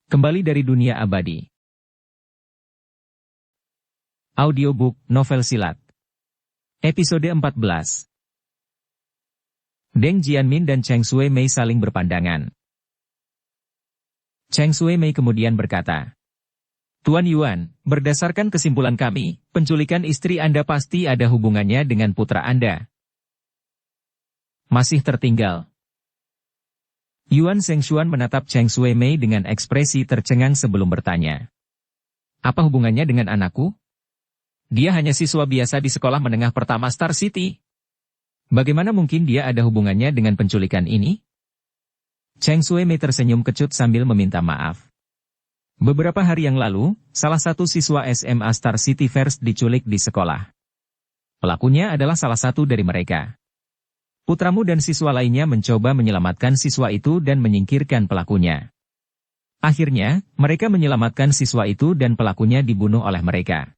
Kembali dari dunia abadi. Audiobook Novel Silat. Episode 14. Deng Jianmin dan Cheng Shui Mei saling berpandangan. Cheng Shui Mei kemudian berkata, "Tuan Yuan, berdasarkan kesimpulan kami, penculikan istri Anda pasti ada hubungannya dengan putra Anda." Masih tertinggal. Yuan Shengshuan menatap Cheng Shui Mei dengan ekspresi tercengang sebelum bertanya. "Apa hubungannya dengan anakku? Dia hanya siswa biasa di sekolah menengah pertama Star City. Bagaimana mungkin dia ada hubungannya dengan penculikan ini?" Cheng Shui Mei tersenyum kecut sambil meminta maaf. Beberapa hari yang lalu, salah satu siswa SMA Star City First diculik di sekolah. Pelakunya adalah salah satu dari mereka. Putramu dan siswa lainnya mencoba menyelamatkan siswa itu dan menyingkirkan pelakunya. Akhirnya, mereka menyelamatkan siswa itu dan pelakunya dibunuh oleh mereka.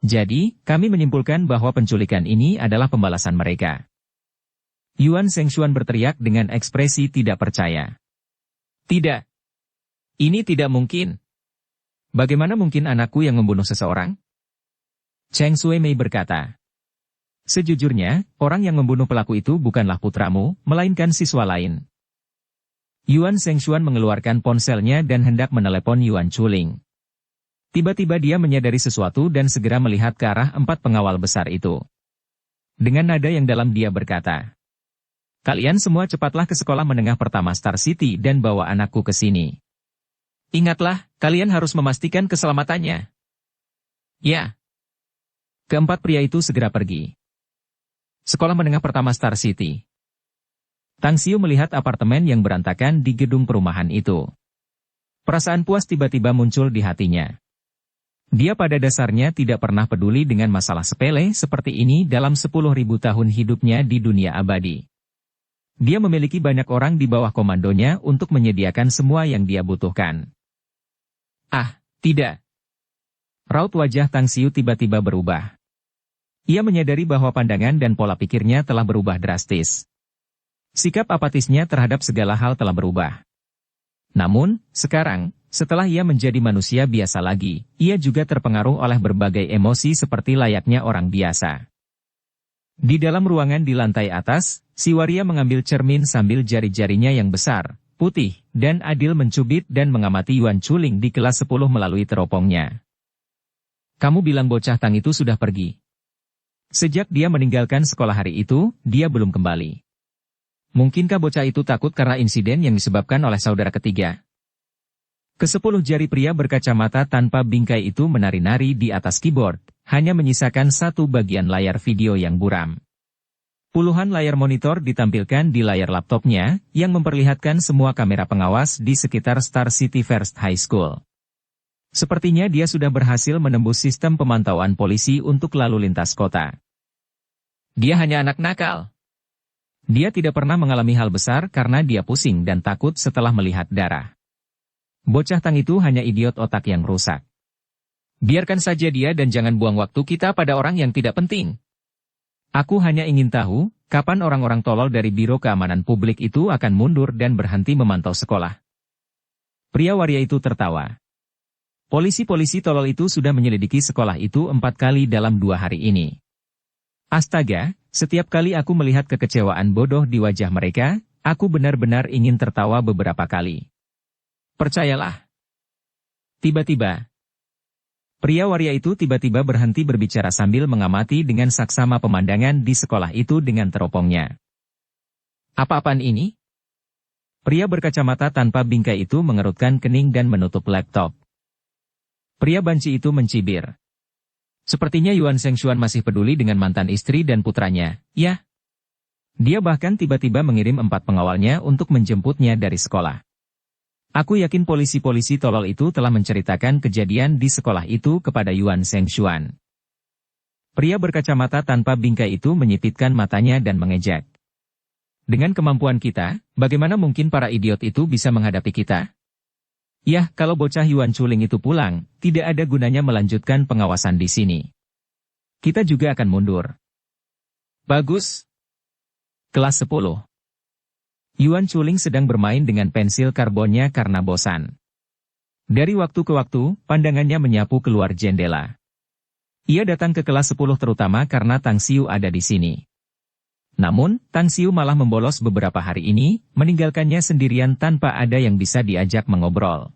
Jadi, kami menyimpulkan bahwa penculikan ini adalah pembalasan mereka. Yuan Shengshuan berteriak dengan ekspresi tidak percaya. "Tidak. Ini tidak mungkin. Bagaimana mungkin anakku yang membunuh seseorang?" Cheng Shui Mei berkata, "Sejujurnya, orang yang membunuh pelaku itu bukanlah putramu, melainkan siswa lain." Yuan Shengshuan mengeluarkan ponselnya dan hendak menelepon Yuan Chuling. Tiba-tiba dia menyadari sesuatu dan segera melihat ke arah 4 pengawal besar itu. Dengan nada yang dalam dia berkata, "Kalian semua cepatlah ke sekolah menengah pertama Star City dan bawa anakku ke sini. Ingatlah, kalian harus memastikan keselamatannya." "Ya." Keempat pria itu segera pergi. Sekolah menengah pertama Star City. Tang Xiu melihat apartemen yang berantakan di gedung perumahan itu. Perasaan puas tiba-tiba muncul di hatinya. Dia pada dasarnya tidak pernah peduli dengan masalah sepele seperti ini dalam 10.000 tahun hidupnya di dunia abadi. Dia memiliki banyak orang di bawah komandonya untuk menyediakan semua yang dia butuhkan. "Ah, tidak." Raut wajah Tang Xiu tiba-tiba berubah. Ia menyadari bahwa pandangan dan pola pikirnya telah berubah drastis. Sikap apatisnya terhadap segala hal telah berubah. Namun, sekarang, setelah ia menjadi manusia biasa lagi, ia juga terpengaruh oleh berbagai emosi seperti layaknya orang biasa. Di dalam ruangan di lantai atas, si waria mengambil cermin sambil jari-jarinya yang besar, putih, dan adil mencubit dan mengamati Yuan Chuling di kelas 10 melalui teropongnya. "Kamu bilang bocah Tang itu sudah pergi. Sejak dia meninggalkan sekolah hari itu, dia belum kembali. Mungkinkah bocah itu takut karena insiden yang disebabkan oleh saudara ketiga?" Ke-10 jari pria berkacamata tanpa bingkai itu menari-nari di atas keyboard, hanya menyisakan satu bagian layar video yang buram. Puluhan layar monitor ditampilkan di layar laptopnya, yang memperlihatkan semua kamera pengawas di sekitar Star City First High School. Sepertinya dia sudah berhasil menembus sistem pemantauan polisi untuk lalu lintas kota. Dia hanya anak nakal. Dia tidak pernah mengalami hal besar karena dia pusing dan takut setelah melihat darah. Bocah Tang itu hanya idiot otak yang rusak. Biarkan saja dia dan jangan buang waktu kita pada orang yang tidak penting. Aku hanya ingin tahu, kapan orang-orang tolol dari Biro Keamanan Publik itu akan mundur dan berhenti memantau sekolah." Pria waria itu tertawa. Polisi-polisi tolol itu sudah menyelidiki sekolah itu 4 kali dalam 2 hari ini. Astaga, setiap kali aku melihat kekecewaan bodoh di wajah mereka, aku benar-benar ingin tertawa beberapa kali. Percayalah. Tiba-tiba, pria waria itu tiba-tiba berhenti berbicara sambil mengamati dengan saksama pemandangan di sekolah itu dengan teropongnya. "Apa-apaan ini?" Pria berkacamata tanpa bingkai itu mengerutkan kening dan menutup laptop. Pria banci itu mencibir. Sepertinya Yuan Shengshuan masih peduli dengan mantan istri dan putranya, ya. Dia bahkan tiba-tiba mengirim 4 pengawalnya untuk menjemputnya dari sekolah. Aku yakin polisi-polisi tolol itu telah menceritakan kejadian di sekolah itu kepada Yuan Shengshuan. Pria berkacamata tanpa bingkai itu menyipitkan matanya dan mengejek. "Dengan kemampuan kita, bagaimana mungkin para idiot itu bisa menghadapi kita? Yah, kalau bocah Yuan Chuling itu pulang, tidak ada gunanya melanjutkan pengawasan di sini. Kita juga akan mundur." "Bagus." Kelas 10. Yuan Chuling sedang bermain dengan pensil karbonnya karena bosan. Dari waktu ke waktu, pandangannya menyapu keluar jendela. Ia datang ke kelas 10 terutama karena Tang Xiu ada di sini. Namun, Tang Xiu malah membolos beberapa hari ini, meninggalkannya sendirian tanpa ada yang bisa diajak mengobrol.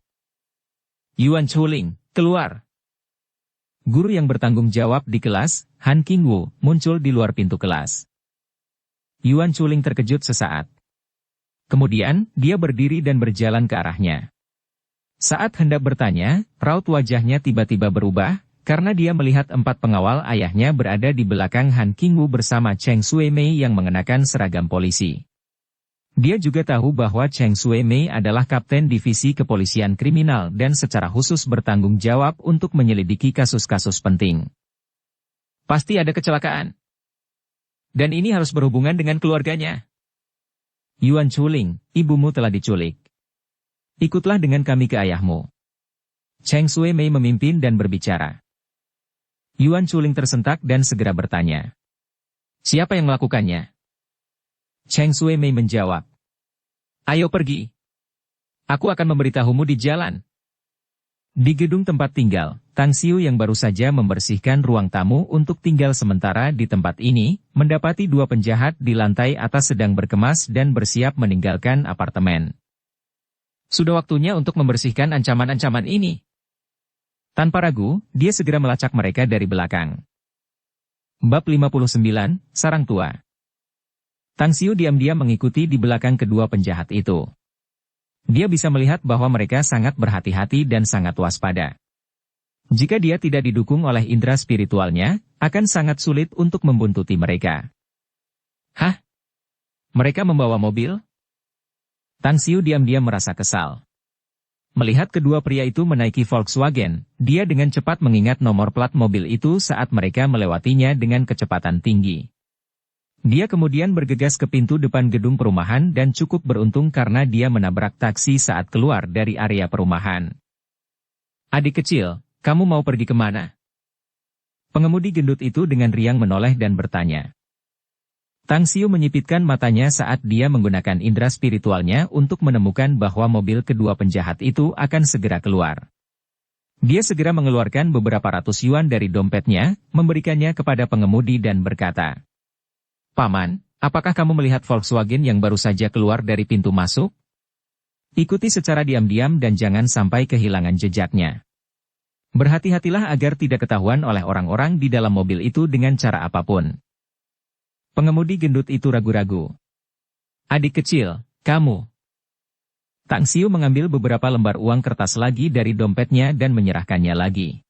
Yuan Chuling, keluar! Guru yang bertanggung jawab di kelas, Han Qingwu, muncul di luar pintu kelas. Yuan Chuling terkejut sesaat. Kemudian, dia berdiri dan berjalan ke arahnya. Saat hendak bertanya, raut wajahnya tiba-tiba berubah, karena dia melihat 4 pengawal ayahnya berada di belakang Han Qingwu bersama Cheng Shuimei yang mengenakan seragam polisi. Dia juga tahu bahwa Cheng Shuimei adalah kapten divisi kepolisian kriminal dan secara khusus bertanggung jawab untuk menyelidiki kasus-kasus penting. Pasti ada kecelakaan. Dan ini harus berhubungan dengan keluarganya. Yuan Chuling, ibumu telah diculik. Ikutlah dengan kami ke ayahmu. Cheng Shuimei memimpin dan berbicara. Yuan Chuling tersentak dan segera bertanya. Siapa yang melakukannya? Cheng Shuimei menjawab. Ayo pergi. Aku akan memberitahumu di jalan. Di gedung tempat tinggal, Tang Xiu yang baru saja membersihkan ruang tamu untuk tinggal sementara di tempat ini, mendapati 2 penjahat di lantai atas sedang berkemas dan bersiap meninggalkan apartemen. Sudah waktunya untuk membersihkan ancaman-ancaman ini. Tanpa ragu, dia segera melacak mereka dari belakang. Bab 59, Sarang Tua. Tang Xiu diam-diam mengikuti di belakang kedua penjahat itu. Dia bisa melihat bahwa mereka sangat berhati-hati dan sangat waspada. Jika dia tidak didukung oleh indera spiritualnya, akan sangat sulit untuk membuntuti mereka. Hah? Mereka membawa mobil? Tang Xiu diam-diam merasa kesal. Melihat kedua pria itu menaiki Volkswagen, dia dengan cepat mengingat nomor plat mobil itu saat mereka melewatinya dengan kecepatan tinggi. Dia kemudian bergegas ke pintu depan gedung perumahan dan cukup beruntung karena dia menabrak taksi saat keluar dari area perumahan. Adik kecil, kamu mau pergi kemana? Pengemudi gendut itu dengan riang menoleh dan bertanya. Tang Xiu menyipitkan matanya saat dia menggunakan indera spiritualnya untuk menemukan bahwa mobil kedua penjahat itu akan segera keluar. Dia segera mengeluarkan beberapa ratus yuan dari dompetnya, memberikannya kepada pengemudi dan berkata, Paman, apakah kamu melihat Volkswagen yang baru saja keluar dari pintu masuk? Ikuti secara diam-diam dan jangan sampai kehilangan jejaknya. Berhati-hatilah agar tidak ketahuan oleh orang-orang di dalam mobil itu dengan cara apapun. Pengemudi gendut itu ragu-ragu. Adik kecil, kamu. Tang Xiu mengambil beberapa lembar uang kertas lagi dari dompetnya dan menyerahkannya lagi.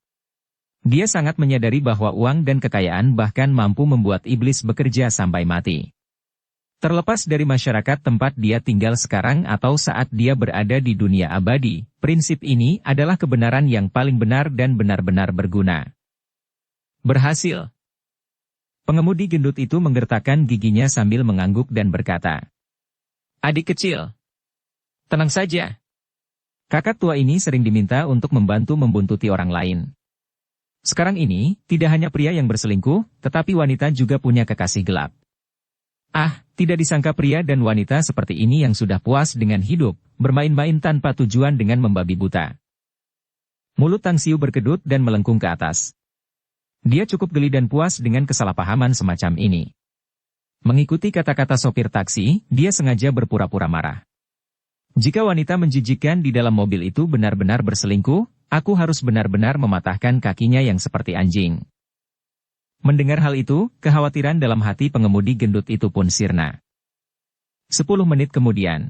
Dia sangat menyadari bahwa uang dan kekayaan bahkan mampu membuat iblis bekerja sampai mati. Terlepas dari masyarakat tempat dia tinggal sekarang atau saat dia berada di dunia abadi, prinsip ini adalah kebenaran yang paling benar dan benar-benar berguna. Berhasil. Pengemudi gendut itu menggertakkan giginya sambil mengangguk dan berkata, Adik kecil, tenang saja. Kakak tua ini sering diminta untuk membantu membuntuti orang lain. Sekarang ini, tidak hanya pria yang berselingkuh, tetapi wanita juga punya kekasih gelap. Ah, tidak disangka pria dan wanita seperti ini yang sudah puas dengan hidup, bermain-main tanpa tujuan dengan membabi buta. Mulut Tang Xiu berkedut dan melengkung ke atas. Dia cukup geli dan puas dengan kesalahpahaman semacam ini. Mengikuti kata-kata sopir taksi, dia sengaja berpura-pura marah. Jika wanita menjijikkan di dalam mobil itu benar-benar berselingkuh, aku harus benar-benar mematahkan kakinya yang seperti anjing. Mendengar hal itu, kekhawatiran dalam hati pengemudi gendut itu pun sirna. 10 menit kemudian,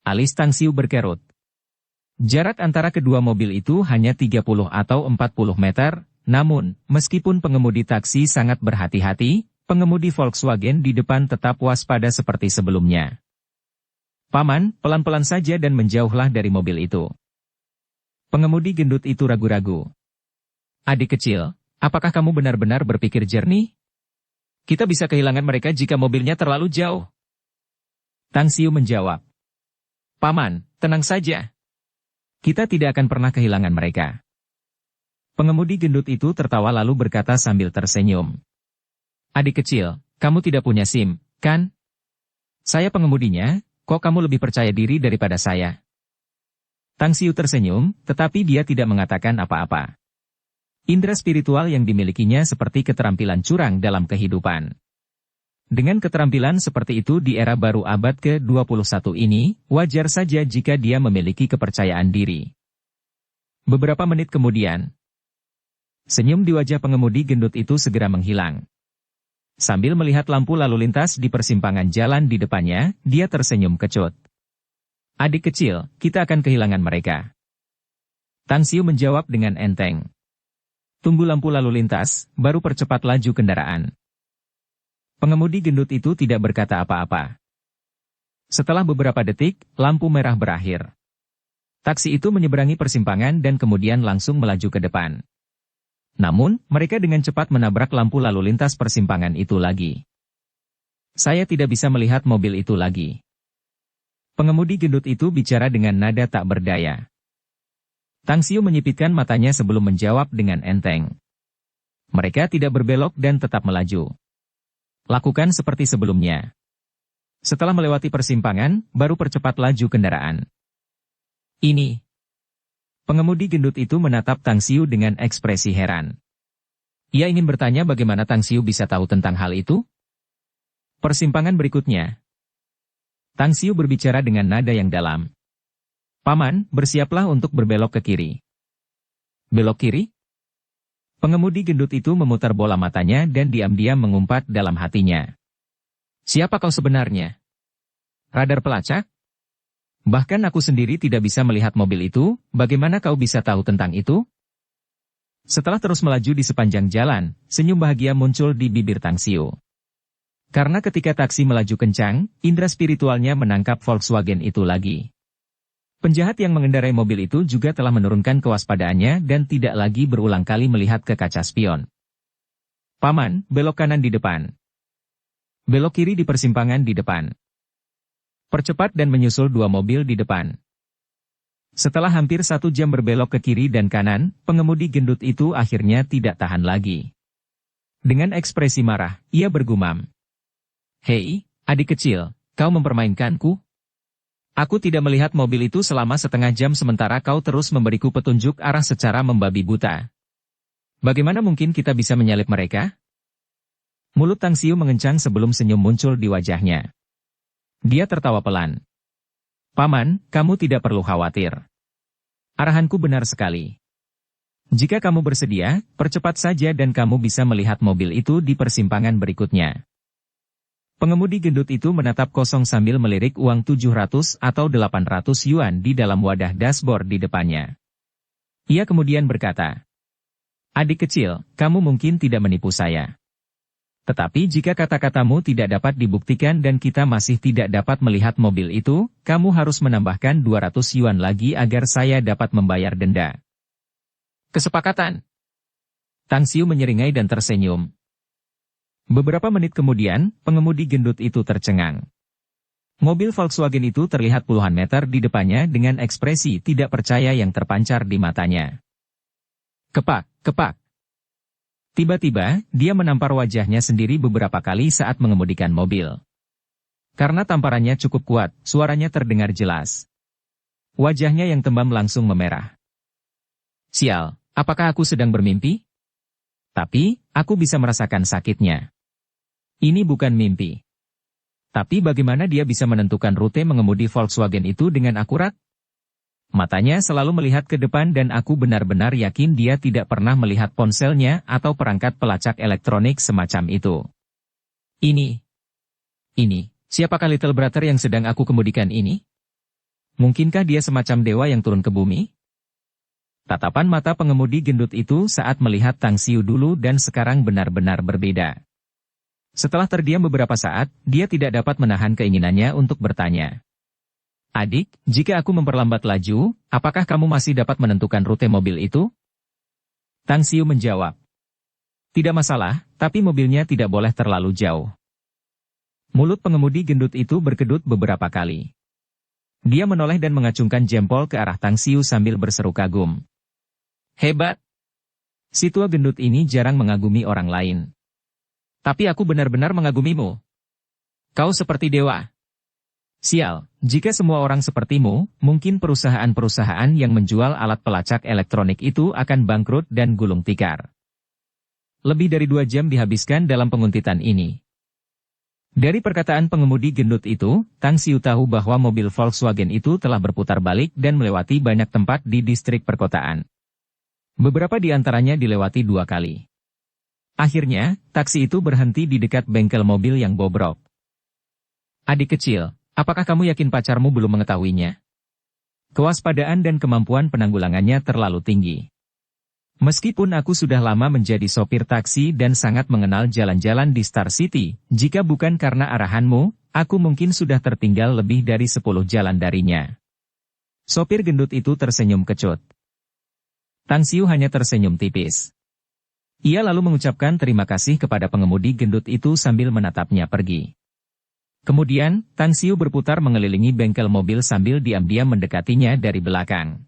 alis Tang Xiu berkerut. Jarak antara kedua mobil itu hanya 30 atau 40 meter, namun, meskipun pengemudi taksi sangat berhati-hati, pengemudi Volkswagen di depan tetap waspada seperti sebelumnya. Paman, pelan-pelan saja dan menjauhlah dari mobil itu. Pengemudi gendut itu ragu-ragu. Adik kecil, apakah kamu benar-benar berpikir jernih? Kita bisa kehilangan mereka jika mobilnya terlalu jauh. Tang Xiu menjawab. Paman, tenang saja. Kita tidak akan pernah kehilangan mereka. Pengemudi gendut itu tertawa lalu berkata sambil tersenyum. Adik kecil, kamu tidak punya SIM, kan? Saya pengemudinya, kok kamu lebih percaya diri daripada saya? Tang Xiu tersenyum, tetapi dia tidak mengatakan apa-apa. Indera spiritual yang dimilikinya seperti keterampilan curang dalam kehidupan. Dengan keterampilan seperti itu di era baru abad ke-21 ini, wajar saja jika dia memiliki kepercayaan diri. Beberapa menit kemudian, senyum di wajah pengemudi gendut itu segera menghilang. Sambil melihat lampu lalu lintas di persimpangan jalan di depannya, dia tersenyum kecut. Adik kecil, kita akan kehilangan mereka. Tang Xiu menjawab dengan enteng. Tunggu lampu lalu lintas, baru percepat laju kendaraan. Pengemudi gendut itu tidak berkata apa-apa. Setelah beberapa detik, lampu merah berakhir. Taksi itu menyeberangi persimpangan dan kemudian langsung melaju ke depan. Namun, mereka dengan cepat menabrak lampu lalu lintas persimpangan itu lagi. Saya tidak bisa melihat mobil itu lagi. Pengemudi gendut itu bicara dengan nada tak berdaya. Tang Xiu menyipitkan matanya sebelum menjawab dengan enteng. Mereka tidak berbelok dan tetap melaju. Lakukan seperti sebelumnya. Setelah melewati persimpangan, baru percepat laju kendaraan. Ini. Pengemudi gendut itu menatap Tang Xiu dengan ekspresi heran. Ia ingin bertanya bagaimana Tang Xiu bisa tahu tentang hal itu? Persimpangan berikutnya. Tang Xiu berbicara dengan nada yang dalam. Paman, bersiaplah untuk berbelok ke kiri. Belok kiri? Pengemudi gendut itu memutar bola matanya dan diam-diam mengumpat dalam hatinya. Siapa kau sebenarnya? Radar pelacak? Bahkan aku sendiri tidak bisa melihat mobil itu, bagaimana kau bisa tahu tentang itu? Setelah terus melaju di sepanjang jalan, senyum bahagia muncul di bibir Tang Xiu. Karena ketika taksi melaju kencang, indera spiritualnya menangkap Volkswagen itu lagi. Penjahat yang mengendarai mobil itu juga telah menurunkan kewaspadaannya dan tidak lagi berulang kali melihat ke kaca spion. Paman, belok kanan di depan. Belok kiri di persimpangan di depan. Percepat dan menyusul dua mobil di depan. Setelah hampir 1 jam berbelok ke kiri dan kanan, pengemudi gendut itu akhirnya tidak tahan lagi. Dengan ekspresi marah, ia bergumam. Hei, adik kecil, kau mempermainkanku? Aku tidak melihat mobil itu selama setengah jam sementara kau terus memberiku petunjuk arah secara membabi buta. Bagaimana mungkin kita bisa menyalip mereka? Mulut Tang Xiu mengencang sebelum senyum muncul di wajahnya. Dia tertawa pelan. Paman, kamu tidak perlu khawatir. Arahanku benar sekali. Jika kamu bersedia, percepat saja dan kamu bisa melihat mobil itu di persimpangan berikutnya. Pengemudi gendut itu menatap kosong sambil melirik uang 700 atau 800 yuan di dalam wadah dashboard di depannya. Ia kemudian berkata, Adik kecil, kamu mungkin tidak menipu saya. Tetapi jika kata-katamu tidak dapat dibuktikan dan kita masih tidak dapat melihat mobil itu, kamu harus menambahkan 200 yuan lagi agar saya dapat membayar denda. Kesepakatan. Tang Xiu menyeringai dan tersenyum. Beberapa menit kemudian, pengemudi gendut itu tercengang. Mobil Volkswagen itu terlihat puluhan meter di depannya dengan ekspresi tidak percaya yang terpancar di matanya. Kepak, kepak. Tiba-tiba, dia menampar wajahnya sendiri beberapa kali saat mengemudikan mobil. Karena tamparannya cukup kuat, suaranya terdengar jelas. Wajahnya yang tembam langsung memerah. Sial, apakah aku sedang bermimpi? Tapi, aku bisa merasakan sakitnya. Ini bukan mimpi. Tapi bagaimana dia bisa menentukan rute mengemudi Volkswagen itu dengan akurat? Matanya selalu melihat ke depan dan aku benar-benar yakin dia tidak pernah melihat ponselnya atau perangkat pelacak elektronik semacam itu. Ini, siapakah Little Brother yang sedang aku kemudikan ini? Mungkinkah dia semacam dewa yang turun ke bumi? Tatapan mata pengemudi gendut itu saat melihat Tang Xiu dulu dan sekarang benar-benar berbeda. Setelah terdiam beberapa saat, dia tidak dapat menahan keinginannya untuk bertanya. Adik, jika aku memperlambat laju, apakah kamu masih dapat menentukan rute mobil itu? Tang Xiu menjawab. Tidak masalah, tapi mobilnya tidak boleh terlalu jauh. Mulut pengemudi gendut itu berkedut beberapa kali. Dia menoleh dan mengacungkan jempol ke arah Tang Xiu sambil berseru kagum. Hebat! Si tua gendut ini jarang mengagumi orang lain. Tapi aku benar-benar mengagumimu. Kau seperti dewa. Sial, jika semua orang sepertimu, mungkin perusahaan-perusahaan yang menjual alat pelacak elektronik itu akan bangkrut dan gulung tikar. Lebih dari 2 jam dihabiskan dalam penguntitan ini. Dari perkataan pengemudi gendut itu, Tang Xiu tahu bahwa mobil Volkswagen itu telah berputar balik dan melewati banyak tempat di distrik perkotaan. Beberapa di antaranya dilewati 2 kali. Akhirnya, taksi itu berhenti di dekat bengkel mobil yang bobrok. Adik kecil, apakah kamu yakin pacarmu belum mengetahuinya? Kewaspadaan dan kemampuan penanggulangannya terlalu tinggi. Meskipun aku sudah lama menjadi sopir taksi dan sangat mengenal jalan-jalan di Star City, jika bukan karena arahanmu, aku mungkin sudah tertinggal lebih dari 10 jalan darinya. Sopir gendut itu tersenyum kecut. Tang Xiu hanya tersenyum tipis. Ia lalu mengucapkan terima kasih kepada pengemudi gendut itu sambil menatapnya pergi. Kemudian, Tang Xiu berputar mengelilingi bengkel mobil sambil diam-diam mendekatinya dari belakang.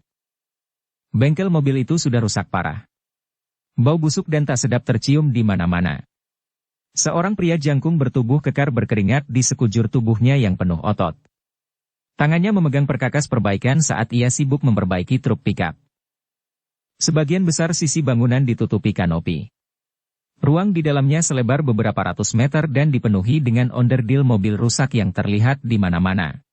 Bengkel mobil itu sudah rusak parah. Bau busuk dan tak sedap tercium di mana-mana. Seorang pria jangkung bertubuh kekar berkeringat di sekujur tubuhnya yang penuh otot. Tangannya memegang perkakas perbaikan saat ia sibuk memperbaiki truk pickup. Sebagian besar sisi bangunan ditutupi kanopi. Ruang di dalamnya selebar beberapa ratus meter dan dipenuhi dengan onderdil mobil rusak yang terlihat di mana-mana.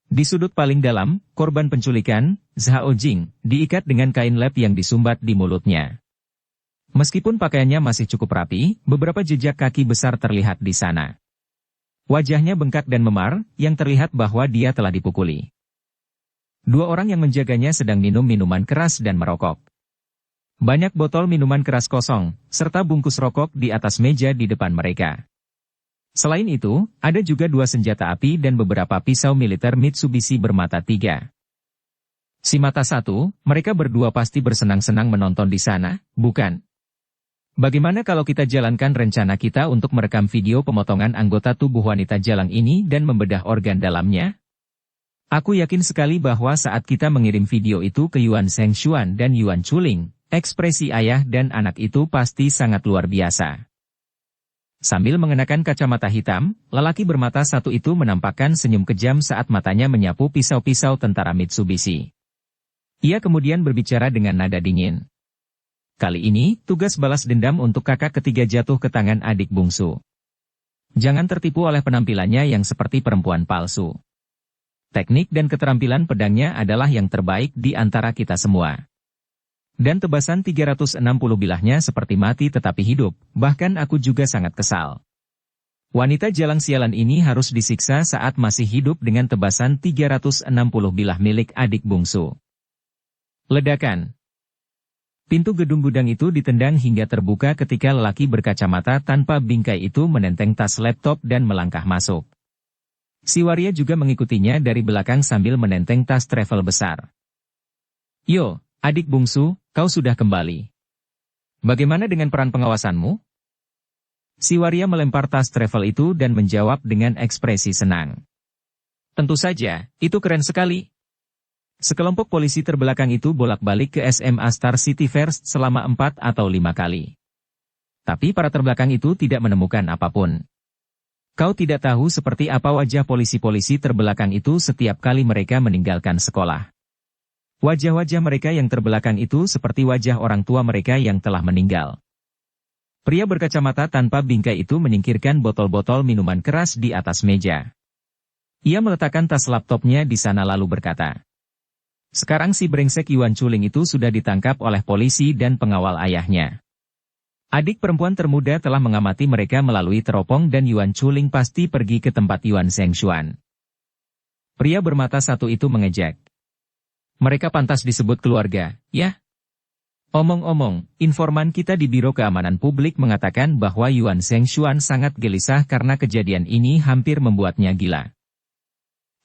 Di sudut paling dalam, korban penculikan, Zhao Jing, diikat dengan kain lap yang disumbat di mulutnya. Meskipun pakaiannya masih cukup rapi, beberapa jejak kaki besar terlihat di sana. Wajahnya bengkak dan memar, yang terlihat bahwa dia telah dipukuli. 2 orang yang menjaganya sedang minum minuman keras dan merokok. Banyak botol minuman keras kosong, serta bungkus rokok di atas meja di depan mereka. Selain itu, ada juga 2 senjata api dan beberapa pisau militer Mitsubishi bermata 3. Si mata 1, mereka berdua pasti bersenang-senang menonton di sana, bukan? Bagaimana kalau kita jalankan rencana kita untuk merekam video pemotongan anggota tubuh wanita jalang ini dan membedah organ dalamnya? Aku yakin sekali bahwa saat kita mengirim video itu ke Yuan Shengshuan dan Yuan Chuling, ekspresi ayah dan anak itu pasti sangat luar biasa. Sambil mengenakan kacamata hitam, lelaki bermata 1 itu menampakkan senyum kejam saat matanya menyapu pisau-pisau tentara Mitsubishi. Ia kemudian berbicara dengan nada dingin. Kali ini, tugas balas dendam untuk kakak ketiga jatuh ke tangan adik bungsu. Jangan tertipu oleh penampilannya yang seperti perempuan palsu. Teknik dan keterampilan pedangnya adalah yang terbaik di antara kita semua. Dan tebasan 360 bilahnya seperti mati tetapi hidup, bahkan aku juga sangat kesal. Wanita jalang sialan ini harus disiksa saat masih hidup dengan tebasan 360 bilah milik adik bungsu. Ledakan. Pintu gedung gudang itu ditendang hingga terbuka ketika lelaki berkacamata tanpa bingkai itu menenteng tas laptop dan melangkah masuk. Si waria juga mengikutinya dari belakang sambil menenteng tas travel besar. Yo, adik bungsu, kau sudah kembali. Bagaimana dengan peran pengawasanmu? Si waria melempar tas travel itu dan menjawab dengan ekspresi senang. Tentu saja, itu keren sekali. Sekelompok polisi terbelakang itu bolak-balik ke SMA Star City First selama 4 atau 5 kali. Tapi para terbelakang itu tidak menemukan apapun. Kau tidak tahu seperti apa wajah polisi-polisi terbelakang itu setiap kali mereka meninggalkan sekolah. Wajah-wajah mereka yang terbelakang itu seperti wajah orang tua mereka yang telah meninggal. Pria berkacamata tanpa bingkai itu menyingkirkan botol-botol minuman keras di atas meja. Ia meletakkan tas laptopnya di sana lalu berkata, sekarang si brengsek Yuan Chuling itu sudah ditangkap oleh polisi dan pengawal ayahnya. Adik perempuan termuda telah mengamati mereka melalui teropong dan Yuan Chuling pasti pergi ke tempat Yuan Shengshuan. Pria bermata 1 itu mengejek. Mereka pantas disebut keluarga, ya? Omong-omong, informan kita di Biro Keamanan Publik mengatakan bahwa Yuan Shengshuan sangat gelisah karena kejadian ini hampir membuatnya gila.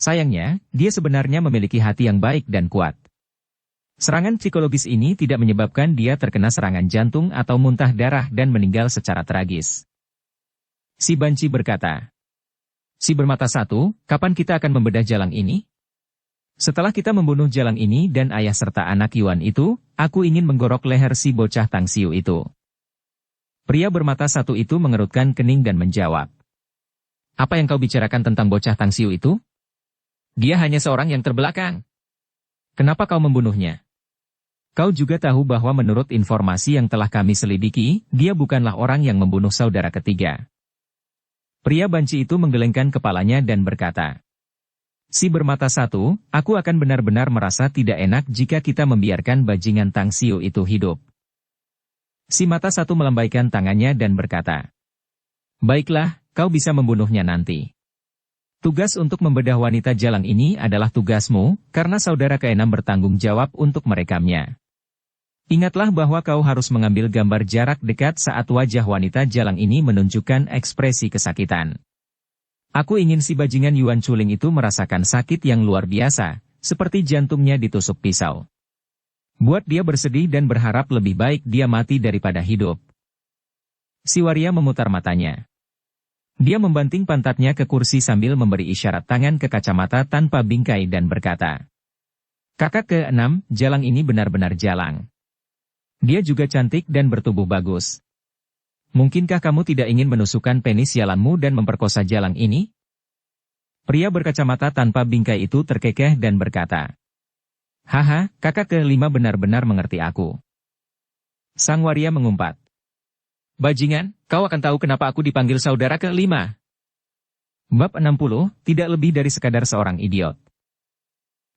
Sayangnya, dia sebenarnya memiliki hati yang baik dan kuat. Serangan psikologis ini tidak menyebabkan dia terkena serangan jantung atau muntah darah dan meninggal secara tragis. Si Banci berkata, si bermata 1, kapan kita akan membedah jalang ini? Setelah kita membunuh jalang ini dan ayah serta anak Yuan itu, aku ingin menggorok leher si bocah Tang Xiu itu. Pria bermata 1 itu mengerutkan kening dan menjawab. Apa yang kau bicarakan tentang bocah Tang Xiu itu? Dia hanya seorang yang terbelakang. Kenapa kau membunuhnya? Kau juga tahu bahwa menurut informasi yang telah kami selidiki, dia bukanlah orang yang membunuh saudara ketiga. Pria banci itu menggelengkan kepalanya dan berkata, "Si bermata satu, aku akan benar-benar merasa tidak enak jika kita membiarkan bajingan Tang Xiu itu hidup." Si mata satu melambaikan tangannya dan berkata, "Baiklah, kau bisa membunuhnya nanti. Tugas untuk membedah wanita jalang ini adalah tugasmu, karena saudara keenam bertanggung jawab untuk merekamnya. Ingatlah bahwa kau harus mengambil gambar jarak dekat saat wajah wanita jalang ini menunjukkan ekspresi kesakitan. Aku ingin si bajingan Yuan Chuling itu merasakan sakit yang luar biasa, seperti jantungnya ditusuk pisau. Buat dia bersedih dan berharap lebih baik dia mati daripada hidup." Si waria memutar matanya. Dia membanting pantatnya ke kursi sambil memberi isyarat tangan ke kacamata tanpa bingkai dan berkata, "Kakak ke-6, jalang ini benar-benar jalang. Dia juga cantik dan bertubuh bagus. Mungkinkah kamu tidak ingin menusukkan penis jalanmu dan memperkosa jalang ini?" Pria berkacamata tanpa bingkai itu terkekeh dan berkata, "Haha, kakak ke-5 benar-benar mengerti aku." Sang waria mengumpat, "Bajingan, kau akan tahu kenapa aku dipanggil saudara ke-5." Bab 60, tidak lebih dari sekadar seorang idiot.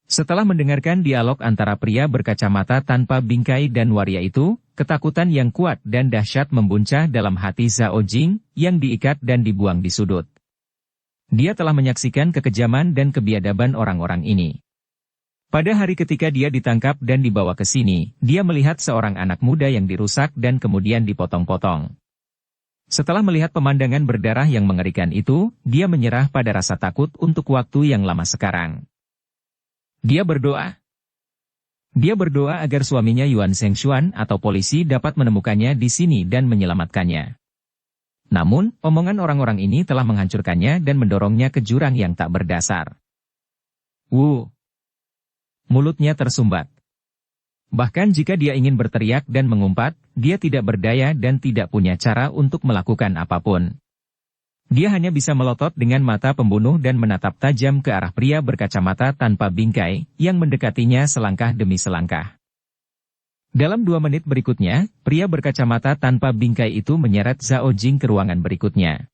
Setelah mendengarkan dialog antara pria berkacamata tanpa bingkai dan waria itu, ketakutan yang kuat dan dahsyat membuncah dalam hati Zhao Jing, yang diikat dan dibuang di sudut. Dia telah menyaksikan kekejaman dan kebiadaban orang-orang ini. Pada hari ketika dia ditangkap dan dibawa ke sini, dia melihat seorang anak muda yang dirusak dan kemudian dipotong-potong. Setelah melihat pemandangan berdarah yang mengerikan itu, dia menyerah pada rasa takut untuk waktu yang lama sekarang. Dia berdoa. Dia berdoa agar suaminya Yuan Shengshuan atau polisi dapat menemukannya di sini dan menyelamatkannya. Namun, omongan orang-orang ini telah menghancurkannya dan mendorongnya ke jurang yang tak berdasar. Mulutnya tersumbat. Bahkan jika dia ingin berteriak dan mengumpat, dia tidak berdaya dan tidak punya cara untuk melakukan apapun. Dia hanya bisa melotot dengan mata pembunuh dan menatap tajam ke arah pria berkacamata tanpa bingkai, yang mendekatinya selangkah demi selangkah. Dalam 2 menit berikutnya, pria berkacamata tanpa bingkai itu menyeret Zhao Jing ke ruangan berikutnya.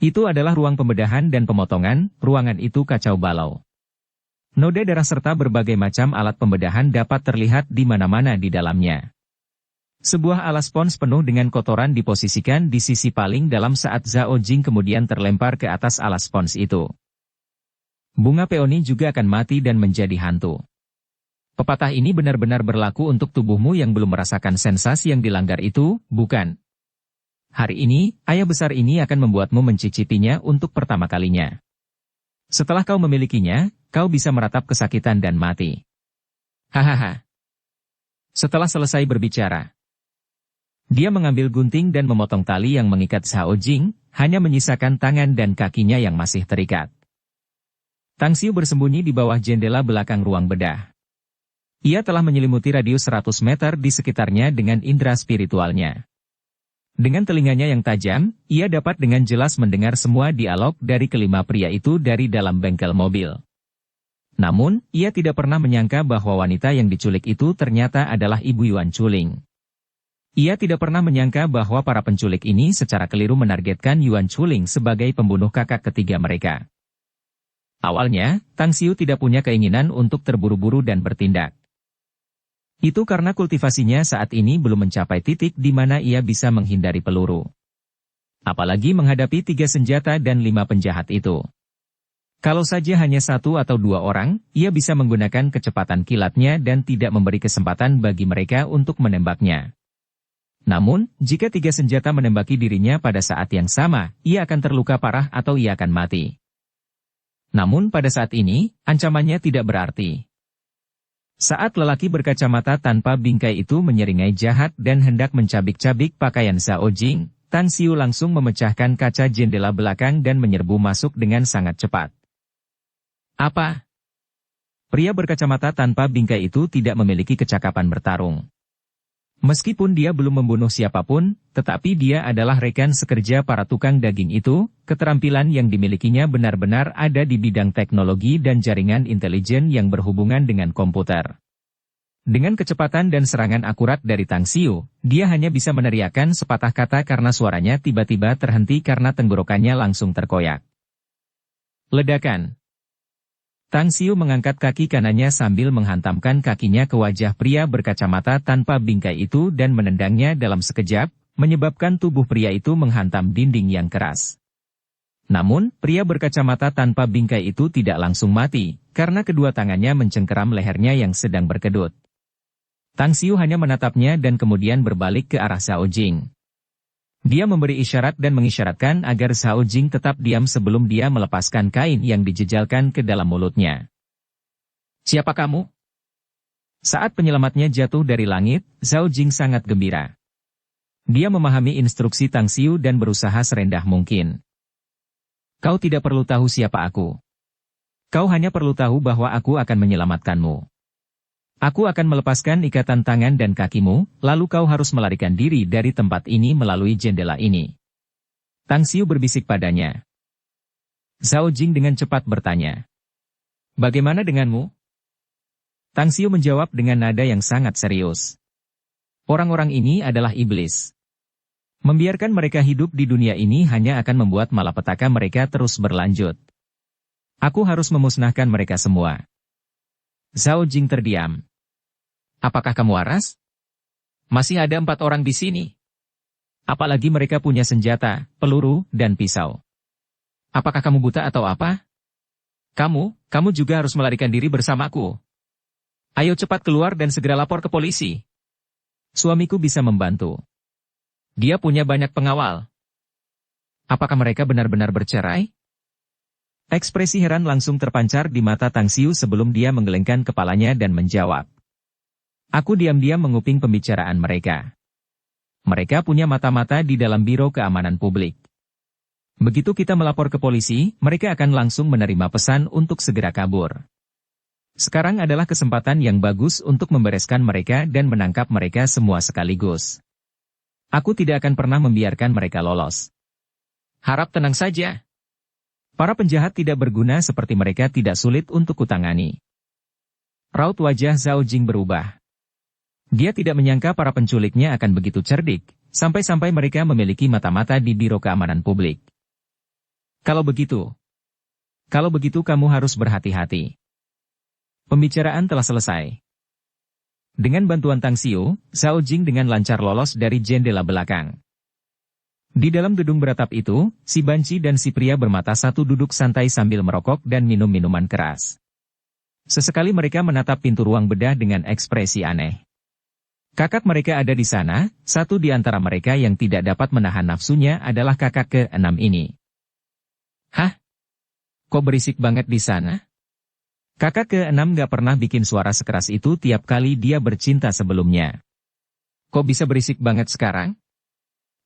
Itu adalah ruang pembedahan dan pemotongan, ruangan itu kacau balau. Noda darah serta berbagai macam alat pembedahan dapat terlihat di mana-mana di dalamnya. Sebuah alas spons penuh dengan kotoran diposisikan di sisi paling dalam saat Zhao Jing kemudian terlempar ke atas alas spons itu. Bunga peoni juga akan mati dan menjadi hantu. Pepatah ini benar-benar berlaku untuk tubuhmu yang belum merasakan sensasi yang dilanggar itu, bukan? Hari ini, ayah besar ini akan membuatmu mencicipinya untuk pertama kalinya. Setelah kau memilikinya, kau bisa meratap kesakitan dan mati. Hahaha. Setelah selesai berbicara, dia mengambil gunting dan memotong tali yang mengikat Zhao Jing, hanya menyisakan tangan dan kakinya yang masih terikat. Tang Xiu bersembunyi di bawah jendela belakang ruang bedah. Ia telah menyelimuti radius 100 meter di sekitarnya dengan indera spiritualnya. Dengan telinganya yang tajam, ia dapat dengan jelas mendengar semua dialog dari kelima pria itu dari dalam bengkel mobil. Namun, ia tidak pernah menyangka bahwa wanita yang diculik itu ternyata adalah Ibu Yuan Chuling. Ia tidak pernah menyangka bahwa para penculik ini secara keliru menargetkan Yuan Chuling sebagai pembunuh kakak ketiga mereka. Awalnya, Tang Xiu tidak punya keinginan untuk terburu-buru dan bertindak. Itu karena kultivasinya saat ini belum mencapai titik di mana ia bisa menghindari peluru. Apalagi menghadapi 3 senjata dan 5 penjahat itu. Kalau saja hanya 1 atau 2 orang, ia bisa menggunakan kecepatan kilatnya dan tidak memberi kesempatan bagi mereka untuk menembaknya. Namun, jika 3 senjata menembaki dirinya pada saat yang sama, ia akan terluka parah atau ia akan mati. Namun pada saat ini, ancamannya tidak berarti. Saat lelaki berkacamata tanpa bingkai itu menyeringai jahat dan hendak mencabik-cabik pakaian Zhao Jing, Tang Xiu langsung memecahkan kaca jendela belakang dan menyerbu masuk dengan sangat cepat. Apa? Pria berkacamata tanpa bingkai itu tidak memiliki kecakapan bertarung. Meskipun dia belum membunuh siapapun, tetapi dia adalah rekan sekerja para tukang daging itu, keterampilan yang dimilikinya benar-benar ada di bidang teknologi dan jaringan intelijen yang berhubungan dengan komputer. Dengan kecepatan dan serangan akurat dari Tang Xiu, dia hanya bisa meneriakkan sepatah kata karena suaranya tiba-tiba terhenti karena tenggorokannya langsung terkoyak. Ledakan. Tang Xiu mengangkat kaki kanannya sambil menghantamkan kakinya ke wajah pria berkacamata tanpa bingkai itu dan menendangnya dalam sekejap, menyebabkan tubuh pria itu menghantam dinding yang keras. Namun, pria berkacamata tanpa bingkai itu tidak langsung mati, karena kedua tangannya mencengkeram lehernya yang sedang berkedut. Tang Xiu hanya menatapnya dan kemudian berbalik ke arah Zhao Jing. Dia memberi isyarat dan mengisyaratkan agar Zhao Jing tetap diam sebelum dia melepaskan kain yang dijejalkan ke dalam mulutnya. "Siapa kamu?" Saat penyelamatnya jatuh dari langit, Zhao Jing sangat gembira. Dia memahami instruksi Tang Xiu dan berusaha serendah mungkin. "Kau tidak perlu tahu siapa aku. Kau hanya perlu tahu bahwa aku akan menyelamatkanmu. Aku akan melepaskan ikatan tangan dan kakimu, lalu kau harus melarikan diri dari tempat ini melalui jendela ini." Tang Xiu berbisik padanya. Zhao Jing dengan cepat bertanya, "Bagaimana denganmu?" Tang Xiu menjawab dengan nada yang sangat serius. "Orang-orang ini adalah iblis. Membiarkan mereka hidup di dunia ini hanya akan membuat malapetaka mereka terus berlanjut. Aku harus memusnahkan mereka semua." Zhao Jing terdiam. "Apakah kamu waras? Masih ada 4 orang di sini. Apalagi mereka punya senjata, peluru, dan pisau. Apakah kamu buta atau apa? Kamu juga harus melarikan diri bersamaku. Ayo cepat keluar dan segera lapor ke polisi. Suamiku bisa membantu. Dia punya banyak pengawal." "Apakah mereka benar-benar bercerai?" Ekspresi heran langsung terpancar di mata Tang Xiu sebelum dia menggelengkan kepalanya dan menjawab. "Aku diam-diam menguping pembicaraan mereka. Mereka punya mata-mata di dalam Biro Keamanan Publik. Begitu kita melapor ke polisi, mereka akan langsung menerima pesan untuk segera kabur. Sekarang adalah kesempatan yang bagus untuk membereskan mereka dan menangkap mereka semua sekaligus. Aku tidak akan pernah membiarkan mereka lolos. Harap tenang saja. Para penjahat tidak berguna seperti mereka tidak sulit untuk kutangani." Raut wajah Zhao Jing berubah. Dia tidak menyangka para penculiknya akan begitu cerdik, sampai-sampai mereka memiliki mata-mata di Biro Keamanan Publik. Kalau begitu kamu harus berhati-hati." Pembicaraan telah selesai. Dengan bantuan Tang Xiu, Zhao Jing dengan lancar lolos dari jendela belakang. Di dalam gedung beratap itu, si banci dan si pria bermata satu duduk santai sambil merokok dan minum minuman keras. Sesekali mereka menatap pintu ruang bedah dengan ekspresi aneh. Kakak mereka ada di sana, satu di antara mereka yang tidak dapat menahan nafsunya adalah kakak ke-6 ini. "Hah? Kok berisik banget di sana?" Kakak ke-6 gak pernah bikin suara sekeras itu tiap kali dia bercinta sebelumnya. "Kok bisa berisik banget sekarang?"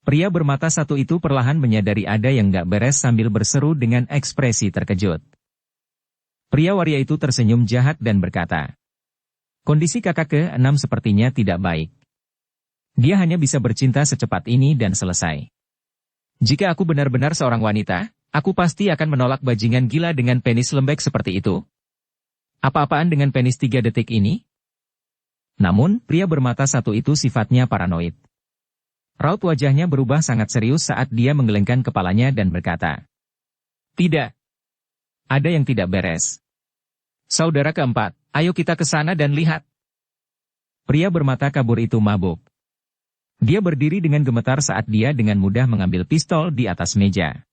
Pria bermata satu itu perlahan menyadari ada yang gak beres sambil berseru dengan ekspresi terkejut. Pria waria itu tersenyum jahat dan berkata, "Kondisi kakak ke-6 sepertinya tidak baik. Dia hanya bisa bercinta secepat ini dan selesai. Jika aku benar-benar seorang wanita, aku pasti akan menolak bajingan gila dengan penis lembek seperti itu. Apa-apaan dengan penis 3 detik ini?" Namun, pria bermata satu itu sifatnya paranoid. Raut wajahnya berubah sangat serius saat dia menggelengkan kepalanya dan berkata, "Tidak. Ada yang tidak beres. Saudara keempat, ayo kita ke sana dan lihat." Pria bermata kabur itu mabuk. Dia berdiri dengan gemetar saat dia dengan mudah mengambil pistol di atas meja.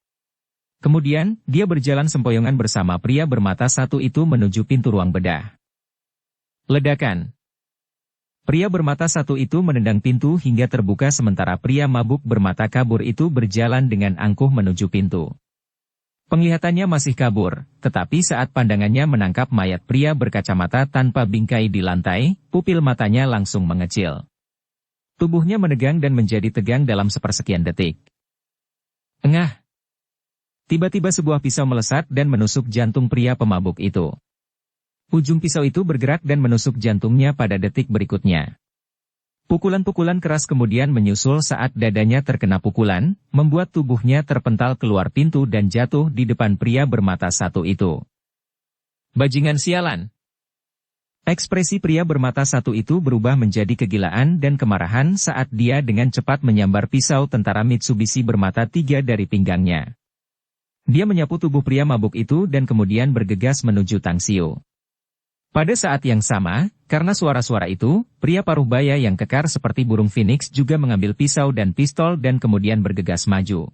Kemudian, dia berjalan sempoyongan bersama pria bermata satu itu menuju pintu ruang bedah. Ledakan. Pria bermata satu itu menendang pintu hingga terbuka sementara pria mabuk bermata kabur itu berjalan dengan angkuh menuju pintu. Penglihatannya masih kabur, tetapi saat pandangannya menangkap mayat pria berkacamata tanpa bingkai di lantai, pupil matanya langsung mengecil. Tubuhnya menegang dan menjadi tegang dalam sepersekian detik. Engah! Tiba-tiba sebuah pisau melesat dan menusuk jantung pria pemabuk itu. Ujung pisau itu bergerak dan menusuk jantungnya pada detik berikutnya. Pukulan-pukulan keras kemudian menyusul saat dadanya terkena pukulan, membuat tubuhnya terpental keluar pintu dan jatuh di depan pria bermata satu itu. Bajingan sialan! Ekspresi pria bermata satu itu berubah menjadi kegilaan dan kemarahan saat dia dengan cepat menyambar pisau tentara Mitsubishi bermata 3 dari pinggangnya. Dia menyapu tubuh pria mabuk itu dan kemudian bergegas menuju Tang Xiu. Pada saat yang sama, karena suara-suara itu, pria paruh baya yang kekar seperti burung phoenix juga mengambil pisau dan pistol dan kemudian bergegas maju.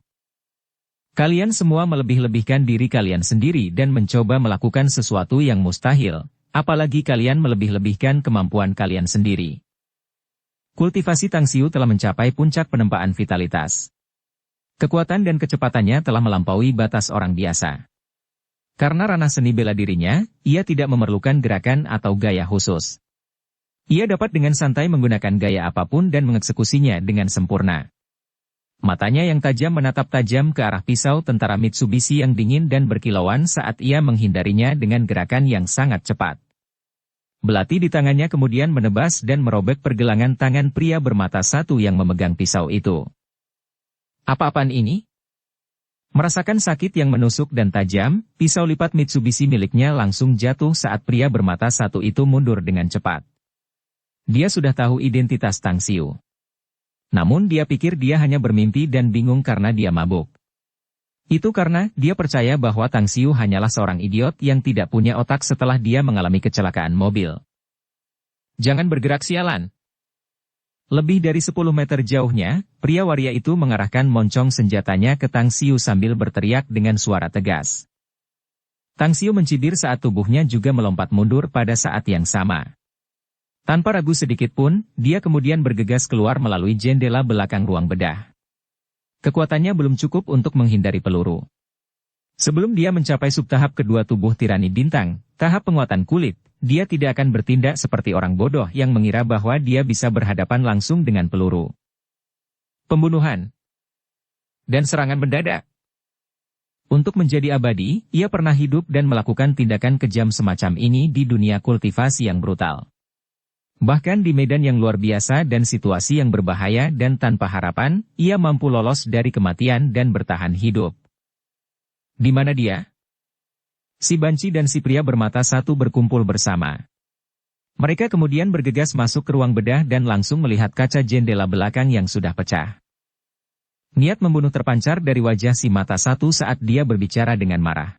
Kalian semua melebih-lebihkan diri kalian sendiri dan mencoba melakukan sesuatu yang mustahil, apalagi kalian melebih-lebihkan kemampuan kalian sendiri. Kultivasi Tang Xiu telah mencapai puncak penempaan vitalitas. Kekuatan dan kecepatannya telah melampaui batas orang biasa. Karena ranah seni bela dirinya, ia tidak memerlukan gerakan atau gaya khusus. Ia dapat dengan santai menggunakan gaya apapun dan mengeksekusinya dengan sempurna. Matanya yang tajam menatap tajam ke arah pisau tentara Mitsubishi yang dingin dan berkilauan saat ia menghindarinya dengan gerakan yang sangat cepat. Belati di tangannya kemudian menebas dan merobek pergelangan tangan pria bermata satu yang memegang pisau itu. Apa-apaan ini? Merasakan sakit yang menusuk dan tajam, pisau lipat Mitsubishi miliknya langsung jatuh saat pria bermata satu itu mundur dengan cepat. Dia sudah tahu identitas Tang Xiu. Namun dia pikir dia hanya bermimpi dan bingung karena dia mabuk. Itu karena dia percaya bahwa Tang Xiu hanyalah seorang idiot yang tidak punya otak setelah dia mengalami kecelakaan mobil. Jangan bergerak sialan! Lebih dari 10 meter jauhnya, pria waria itu mengarahkan moncong senjatanya ke Tang Xiu sambil berteriak dengan suara tegas. Tang Xiu mencibir saat tubuhnya juga melompat mundur pada saat yang sama. Tanpa ragu sedikit pun, dia kemudian bergegas keluar melalui jendela belakang ruang bedah. Kekuatannya belum cukup untuk menghindari peluru. Sebelum dia mencapai subtahap kedua tubuh tirani bintang, tahap penguatan kulit, dia tidak akan bertindak seperti orang bodoh yang mengira bahwa dia bisa berhadapan langsung dengan peluru. Pembunuhan dan serangan mendadak. Untuk menjadi abadi, ia pernah hidup dan melakukan tindakan kejam semacam ini di dunia kultivasi yang brutal. Bahkan di medan yang luar biasa dan situasi yang berbahaya dan tanpa harapan, ia mampu lolos dari kematian dan bertahan hidup. Di mana dia? Si banci dan si pria bermata satu berkumpul bersama. Mereka kemudian bergegas masuk ke ruang bedah dan langsung melihat kaca jendela belakang yang sudah pecah. Niat membunuh terpancar dari wajah si mata satu saat dia berbicara dengan marah.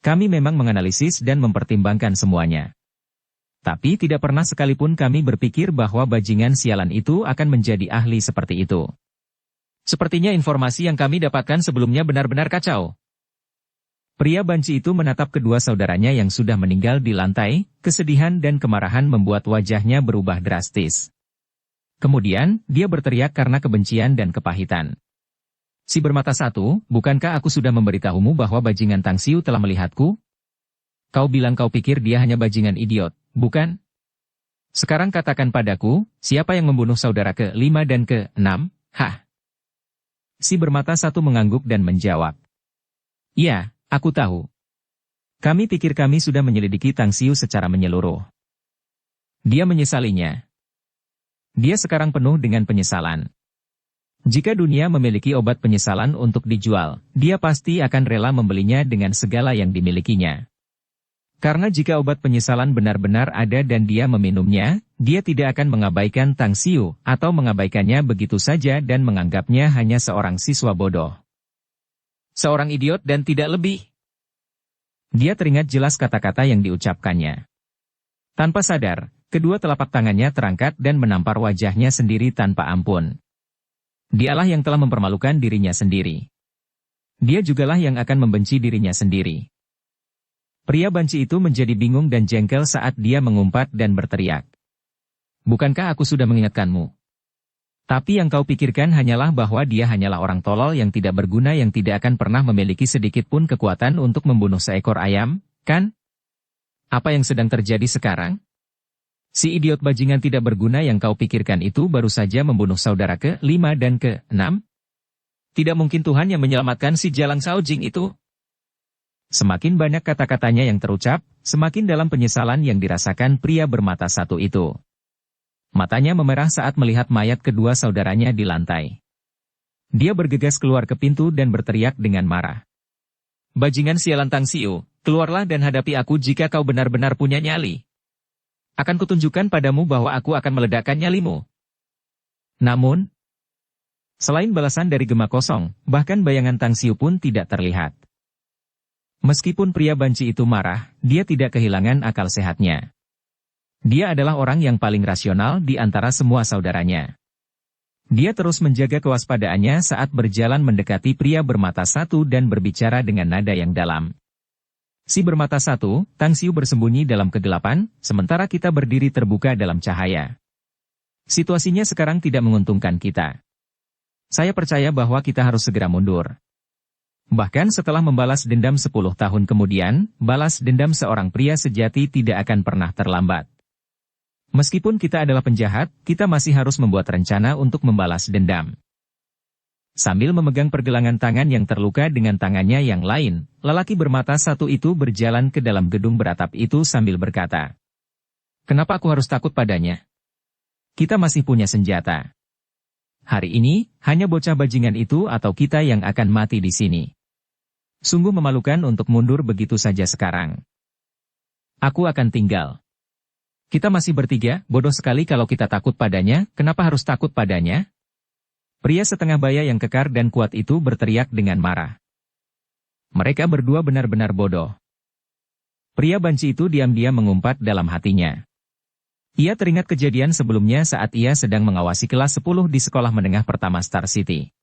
Kami memang menganalisis dan mempertimbangkan semuanya. Tapi tidak pernah sekalipun kami berpikir bahwa bajingan sialan itu akan menjadi ahli seperti itu. Sepertinya informasi yang kami dapatkan sebelumnya benar-benar kacau. Pria banci itu menatap kedua saudaranya yang sudah meninggal di lantai, kesedihan dan kemarahan membuat wajahnya berubah drastis. Kemudian, dia berteriak karena kebencian dan kepahitan. Si bermata satu, bukankah aku sudah memberitahumu bahwa bajingan Tang Xiu telah melihatku? Kau bilang kau pikir dia hanya bajingan idiot, bukan? Sekarang katakan padaku, siapa yang membunuh saudara ke-5 dan ke-6? Hah? Si bermata satu mengangguk dan menjawab. Ya. Aku tahu. Kami pikir kami sudah menyelidiki Tang Xiu secara menyeluruh. Dia menyesalinya. Dia sekarang penuh dengan penyesalan. Jika dunia memiliki obat penyesalan untuk dijual, dia pasti akan rela membelinya dengan segala yang dimilikinya. Karena jika obat penyesalan benar-benar ada dan dia meminumnya, dia tidak akan mengabaikan Tang Xiu atau mengabaikannya begitu saja dan menganggapnya hanya seorang siswa bodoh. Seorang idiot dan tidak lebih. Dia teringat jelas kata-kata yang diucapkannya. Tanpa sadar, kedua telapak tangannya terangkat dan menampar wajahnya sendiri tanpa ampun. Dialah yang telah mempermalukan dirinya sendiri. Dia jugalah yang akan membenci dirinya sendiri. Pria banci itu menjadi bingung dan jengkel saat dia mengumpat dan berteriak. Bukankah aku sudah mengingatkanmu? Tapi yang kau pikirkan hanyalah bahwa dia hanyalah orang tolol yang tidak berguna yang tidak akan pernah memiliki sedikit pun kekuatan untuk membunuh seekor ayam, kan? Apa yang sedang terjadi sekarang? Si idiot bajingan tidak berguna yang kau pikirkan itu baru saja membunuh saudara ke-5 dan ke-6? Tidak mungkin Tuhan yang menyelamatkan si Jalang Shaojing itu. Semakin banyak kata-katanya yang terucap, semakin dalam penyesalan yang dirasakan pria bermata satu itu. Matanya memerah saat melihat mayat kedua saudaranya di lantai. Dia bergegas keluar ke pintu dan berteriak dengan marah. Bajingan sialan Tang Xiu, keluarlah dan hadapi aku jika kau benar-benar punya nyali. Akan kutunjukkan padamu bahwa aku akan meledakkan nyalimu. Namun, selain balasan dari gema kosong, bahkan bayangan Tang Xiu pun tidak terlihat. Meskipun pria banci itu marah, dia tidak kehilangan akal sehatnya. Dia adalah orang yang paling rasional di antara semua saudaranya. Dia terus menjaga kewaspadaannya saat berjalan mendekati pria bermata satu dan berbicara dengan nada yang dalam. Si bermata satu, Tang Xiu bersembunyi dalam kegelapan, sementara kita berdiri terbuka dalam cahaya. Situasinya sekarang tidak menguntungkan kita. Saya percaya bahwa kita harus segera mundur. Bahkan setelah membalas dendam 10 tahun kemudian, balas dendam seorang pria sejati tidak akan pernah terlambat. Meskipun kita adalah penjahat, kita masih harus membuat rencana untuk membalas dendam. Sambil memegang pergelangan tangan yang terluka dengan tangannya yang lain, lelaki bermata satu itu berjalan ke dalam gedung beratap itu sambil berkata, "Kenapa aku harus takut padanya? Kita masih punya senjata. Hari ini, hanya bocah bajingan itu atau kita yang akan mati di sini. Sungguh memalukan untuk mundur begitu saja sekarang. Aku akan tinggal. Kita masih bertiga, bodoh sekali kalau kita takut padanya, kenapa harus takut padanya?" Pria setengah baya yang kekar dan kuat itu berteriak dengan marah. Mereka berdua benar-benar bodoh. Pria banci itu diam-diam mengumpat dalam hatinya. Ia teringat kejadian sebelumnya saat ia sedang mengawasi kelas 10 di sekolah menengah pertama Star City.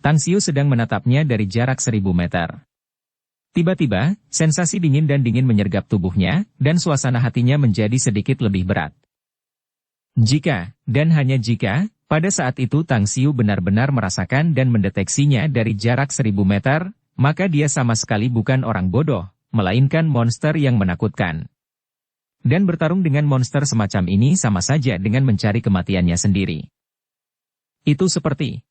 Tang Xiu sedang menatapnya dari jarak 1000 meter. Tiba-tiba, sensasi dingin menyergap tubuhnya, dan suasana hatinya menjadi sedikit lebih berat. Jika, dan hanya jika, pada saat itu Tang Xiu benar-benar merasakan dan mendeteksinya dari jarak 1000 meter, maka dia sama sekali bukan orang bodoh, melainkan monster yang menakutkan. Dan bertarung dengan monster semacam ini sama saja dengan mencari kematiannya sendiri. Itu seperti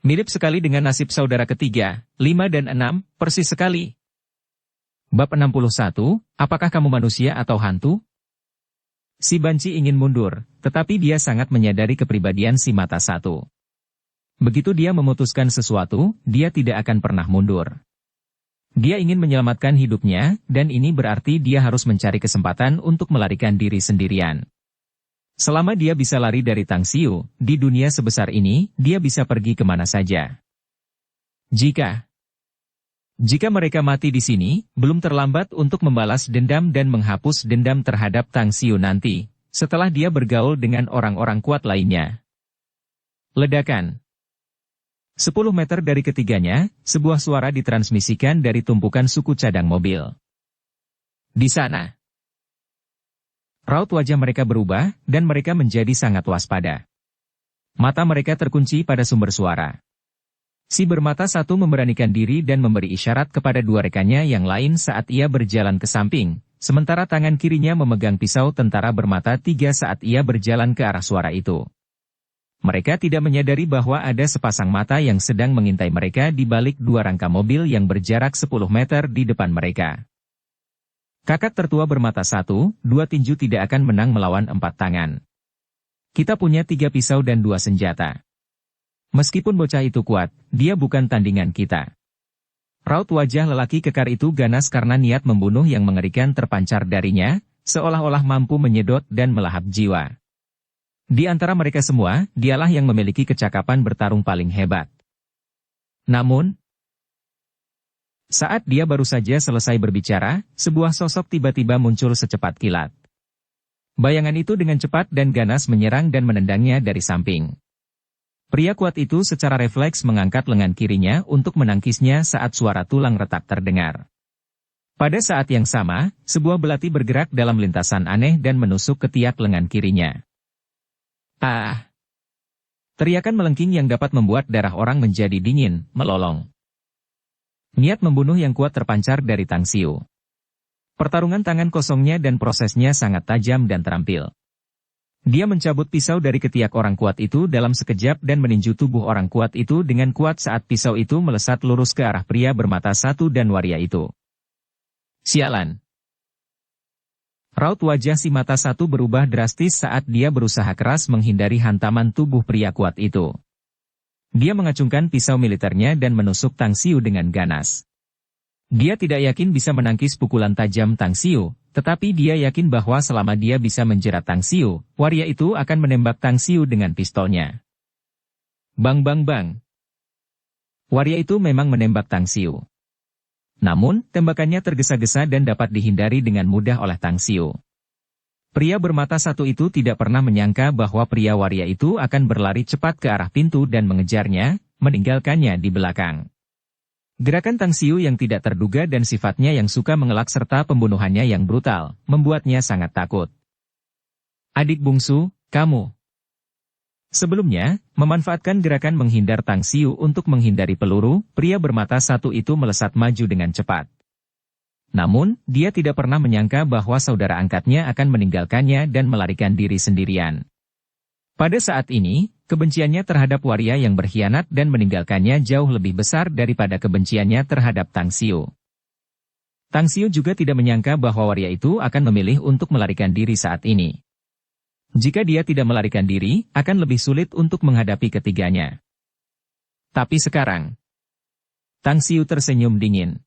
mirip sekali dengan nasib saudara ketiga, 5 dan 6, persis sekali. Bab 61, apakah kamu manusia atau hantu? Si banci ingin mundur, tetapi dia sangat menyadari kepribadian si mata satu. Begitu dia memutuskan sesuatu, dia tidak akan pernah mundur. Dia ingin menyelamatkan hidupnya, dan ini berarti dia harus mencari kesempatan untuk melarikan diri sendirian. Selama dia bisa lari dari Tang Xiu, di dunia sebesar ini, dia bisa pergi kemana saja. Jika mereka mati di sini, belum terlambat untuk membalas dendam dan menghapus dendam terhadap Tang Xiu nanti, setelah dia bergaul dengan orang-orang kuat lainnya. Ledakan. 10 meter dari ketiganya, sebuah suara ditransmisikan dari tumpukan suku cadang mobil. Di sana. Raut wajah mereka berubah, dan mereka menjadi sangat waspada. Mata mereka terkunci pada sumber suara. Si bermata satu memberanikan diri dan memberi isyarat kepada dua rekannya yang lain saat ia berjalan ke samping, sementara tangan kirinya memegang pisau tentara bermata tiga saat ia berjalan ke arah suara itu. Mereka tidak menyadari bahwa ada sepasang mata yang sedang mengintai mereka di balik dua rangka mobil yang berjarak 10 meter di depan mereka. Kakak tertua bermata satu, 2 tinju tidak akan menang melawan 4 tangan. Kita punya 3 pisau dan 2 senjata. Meskipun bocah itu kuat, dia bukan tandingan kita. Raut wajah lelaki kekar itu ganas karena niat membunuh yang mengerikan terpancar darinya, seolah-olah mampu menyedot dan melahap jiwa. Di antara mereka semua, dialah yang memiliki kecakapan bertarung paling hebat. Namun, saat dia baru saja selesai berbicara, sebuah sosok tiba-tiba muncul secepat kilat. Bayangan itu dengan cepat dan ganas menyerang dan menendangnya dari samping. Pria kuat itu secara refleks mengangkat lengan kirinya untuk menangkisnya saat suara tulang retak terdengar. Pada saat yang sama, sebuah belati bergerak dalam lintasan aneh dan menusuk ketiak lengan kirinya. Ah! Teriakan melengking yang dapat membuat darah orang menjadi dingin, melolong. Niat membunuh yang kuat terpancar dari Tang Xiu. Pertarungan tangan kosongnya dan prosesnya sangat tajam dan terampil. Dia mencabut pisau dari ketiak orang kuat itu dalam sekejap dan meninju tubuh orang kuat itu dengan kuat saat pisau itu melesat lurus ke arah pria bermata satu dan waria itu. Sialan! Raut wajah si mata satu berubah drastis saat dia berusaha keras menghindari hantaman tubuh pria kuat itu. Dia mengacungkan pisau militernya dan menusuk Tang Xiu dengan ganas. Dia tidak yakin bisa menangkis pukulan tajam Tang Xiu, tetapi dia yakin bahwa selama dia bisa menjerat Tang Xiu, waria itu akan menembak Tang Xiu dengan pistolnya. Bang bang bang. Waria itu memang menembak Tang Xiu. Namun, tembakannya tergesa-gesa dan dapat dihindari dengan mudah oleh Tang Xiu. Pria bermata satu itu tidak pernah menyangka bahwa pria waria itu akan berlari cepat ke arah pintu dan mengejarnya, meninggalkannya di belakang. Gerakan Tang Xiu yang tidak terduga dan sifatnya yang suka mengelak serta pembunuhannya yang brutal, membuatnya sangat takut. Adik bungsu, kamu. Sebelumnya, memanfaatkan gerakan menghindar Tang Xiu untuk menghindari peluru, pria bermata satu itu melesat maju dengan cepat. Namun, dia tidak pernah menyangka bahwa saudara angkatnya akan meninggalkannya dan melarikan diri sendirian. Pada saat ini, kebenciannya terhadap waria yang berkhianat dan meninggalkannya jauh lebih besar daripada kebenciannya terhadap Tang Xiu. Tang Xiu juga tidak menyangka bahwa waria itu akan memilih untuk melarikan diri saat ini. Jika dia tidak melarikan diri, akan lebih sulit untuk menghadapi ketiganya. Tapi sekarang, Tang Xiu tersenyum dingin.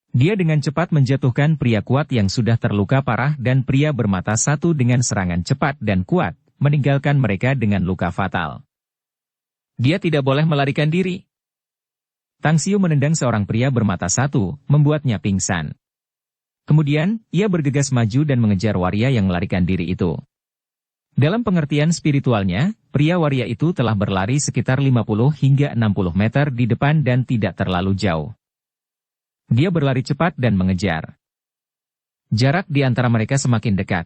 Dia dengan cepat menjatuhkan pria kuat yang sudah terluka parah dan pria bermata satu dengan serangan cepat dan kuat, meninggalkan mereka dengan luka fatal. Dia tidak boleh melarikan diri. Tang Xiu menendang seorang pria bermata satu, membuatnya pingsan. Kemudian, ia bergegas maju dan mengejar waria yang melarikan diri itu. Dalam pengertian spiritualnya, pria waria itu telah berlari sekitar 50 hingga 60 meter di depan dan tidak terlalu jauh. Dia berlari cepat dan mengejar. Jarak di antara mereka semakin dekat.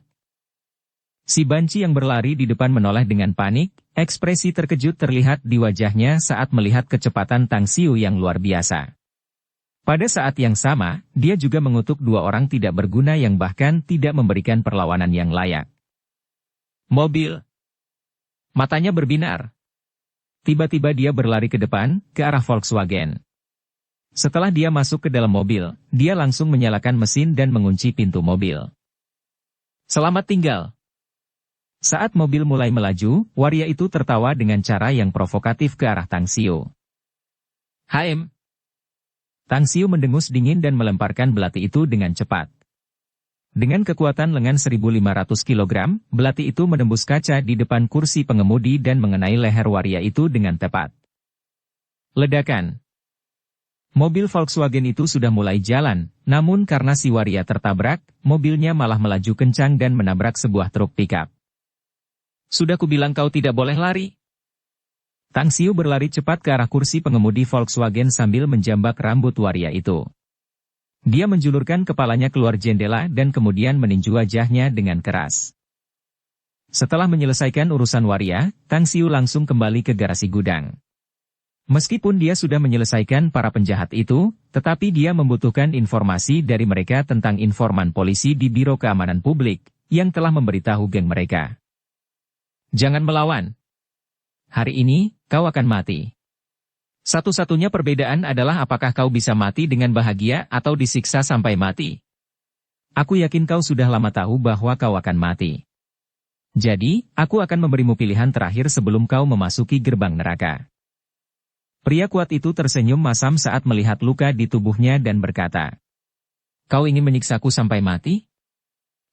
Si banci yang berlari di depan menoleh dengan panik, ekspresi terkejut terlihat di wajahnya saat melihat kecepatan Tang Xiu yang luar biasa. Pada saat yang sama, dia juga mengutuk dua orang tidak berguna yang bahkan tidak memberikan perlawanan yang layak. Mobil. Matanya berbinar. Tiba-tiba dia berlari ke depan, ke arah Volkswagen. Setelah dia masuk ke dalam mobil, dia langsung menyalakan mesin dan mengunci pintu mobil. Selamat tinggal. Saat mobil mulai melaju, waria itu tertawa dengan cara yang provokatif ke arah Tang Xiu. HM. Tang Xiu mendengus dingin dan melemparkan belati itu dengan cepat. Dengan kekuatan lengan 1.500 kg, belati itu menembus kaca di depan kursi pengemudi dan mengenai leher waria itu dengan tepat. Ledakan. Mobil Volkswagen itu sudah mulai jalan, namun karena si waria tertabrak, mobilnya malah melaju kencang dan menabrak sebuah truk pickup. Sudah kubilang kau tidak boleh lari. Tang Xiu berlari cepat ke arah kursi pengemudi Volkswagen sambil menjambak rambut waria itu. Dia menjulurkan kepalanya keluar jendela dan kemudian meninju wajahnya dengan keras. Setelah menyelesaikan urusan waria, Tang Xiu langsung kembali ke garasi gudang. Meskipun dia sudah menyelesaikan para penjahat itu, tetapi dia membutuhkan informasi dari mereka tentang informan polisi di Biro Keamanan Publik, yang telah memberitahu geng mereka. Jangan melawan. Hari ini, kau akan mati. Satu-satunya perbedaan adalah apakah kau bisa mati dengan bahagia atau disiksa sampai mati. Aku yakin kau sudah lama tahu bahwa kau akan mati. Jadi, aku akan memberimu pilihan terakhir sebelum kau memasuki gerbang neraka. Pria kuat itu tersenyum masam saat melihat luka di tubuhnya dan berkata, "Kau ingin menyiksaku sampai mati?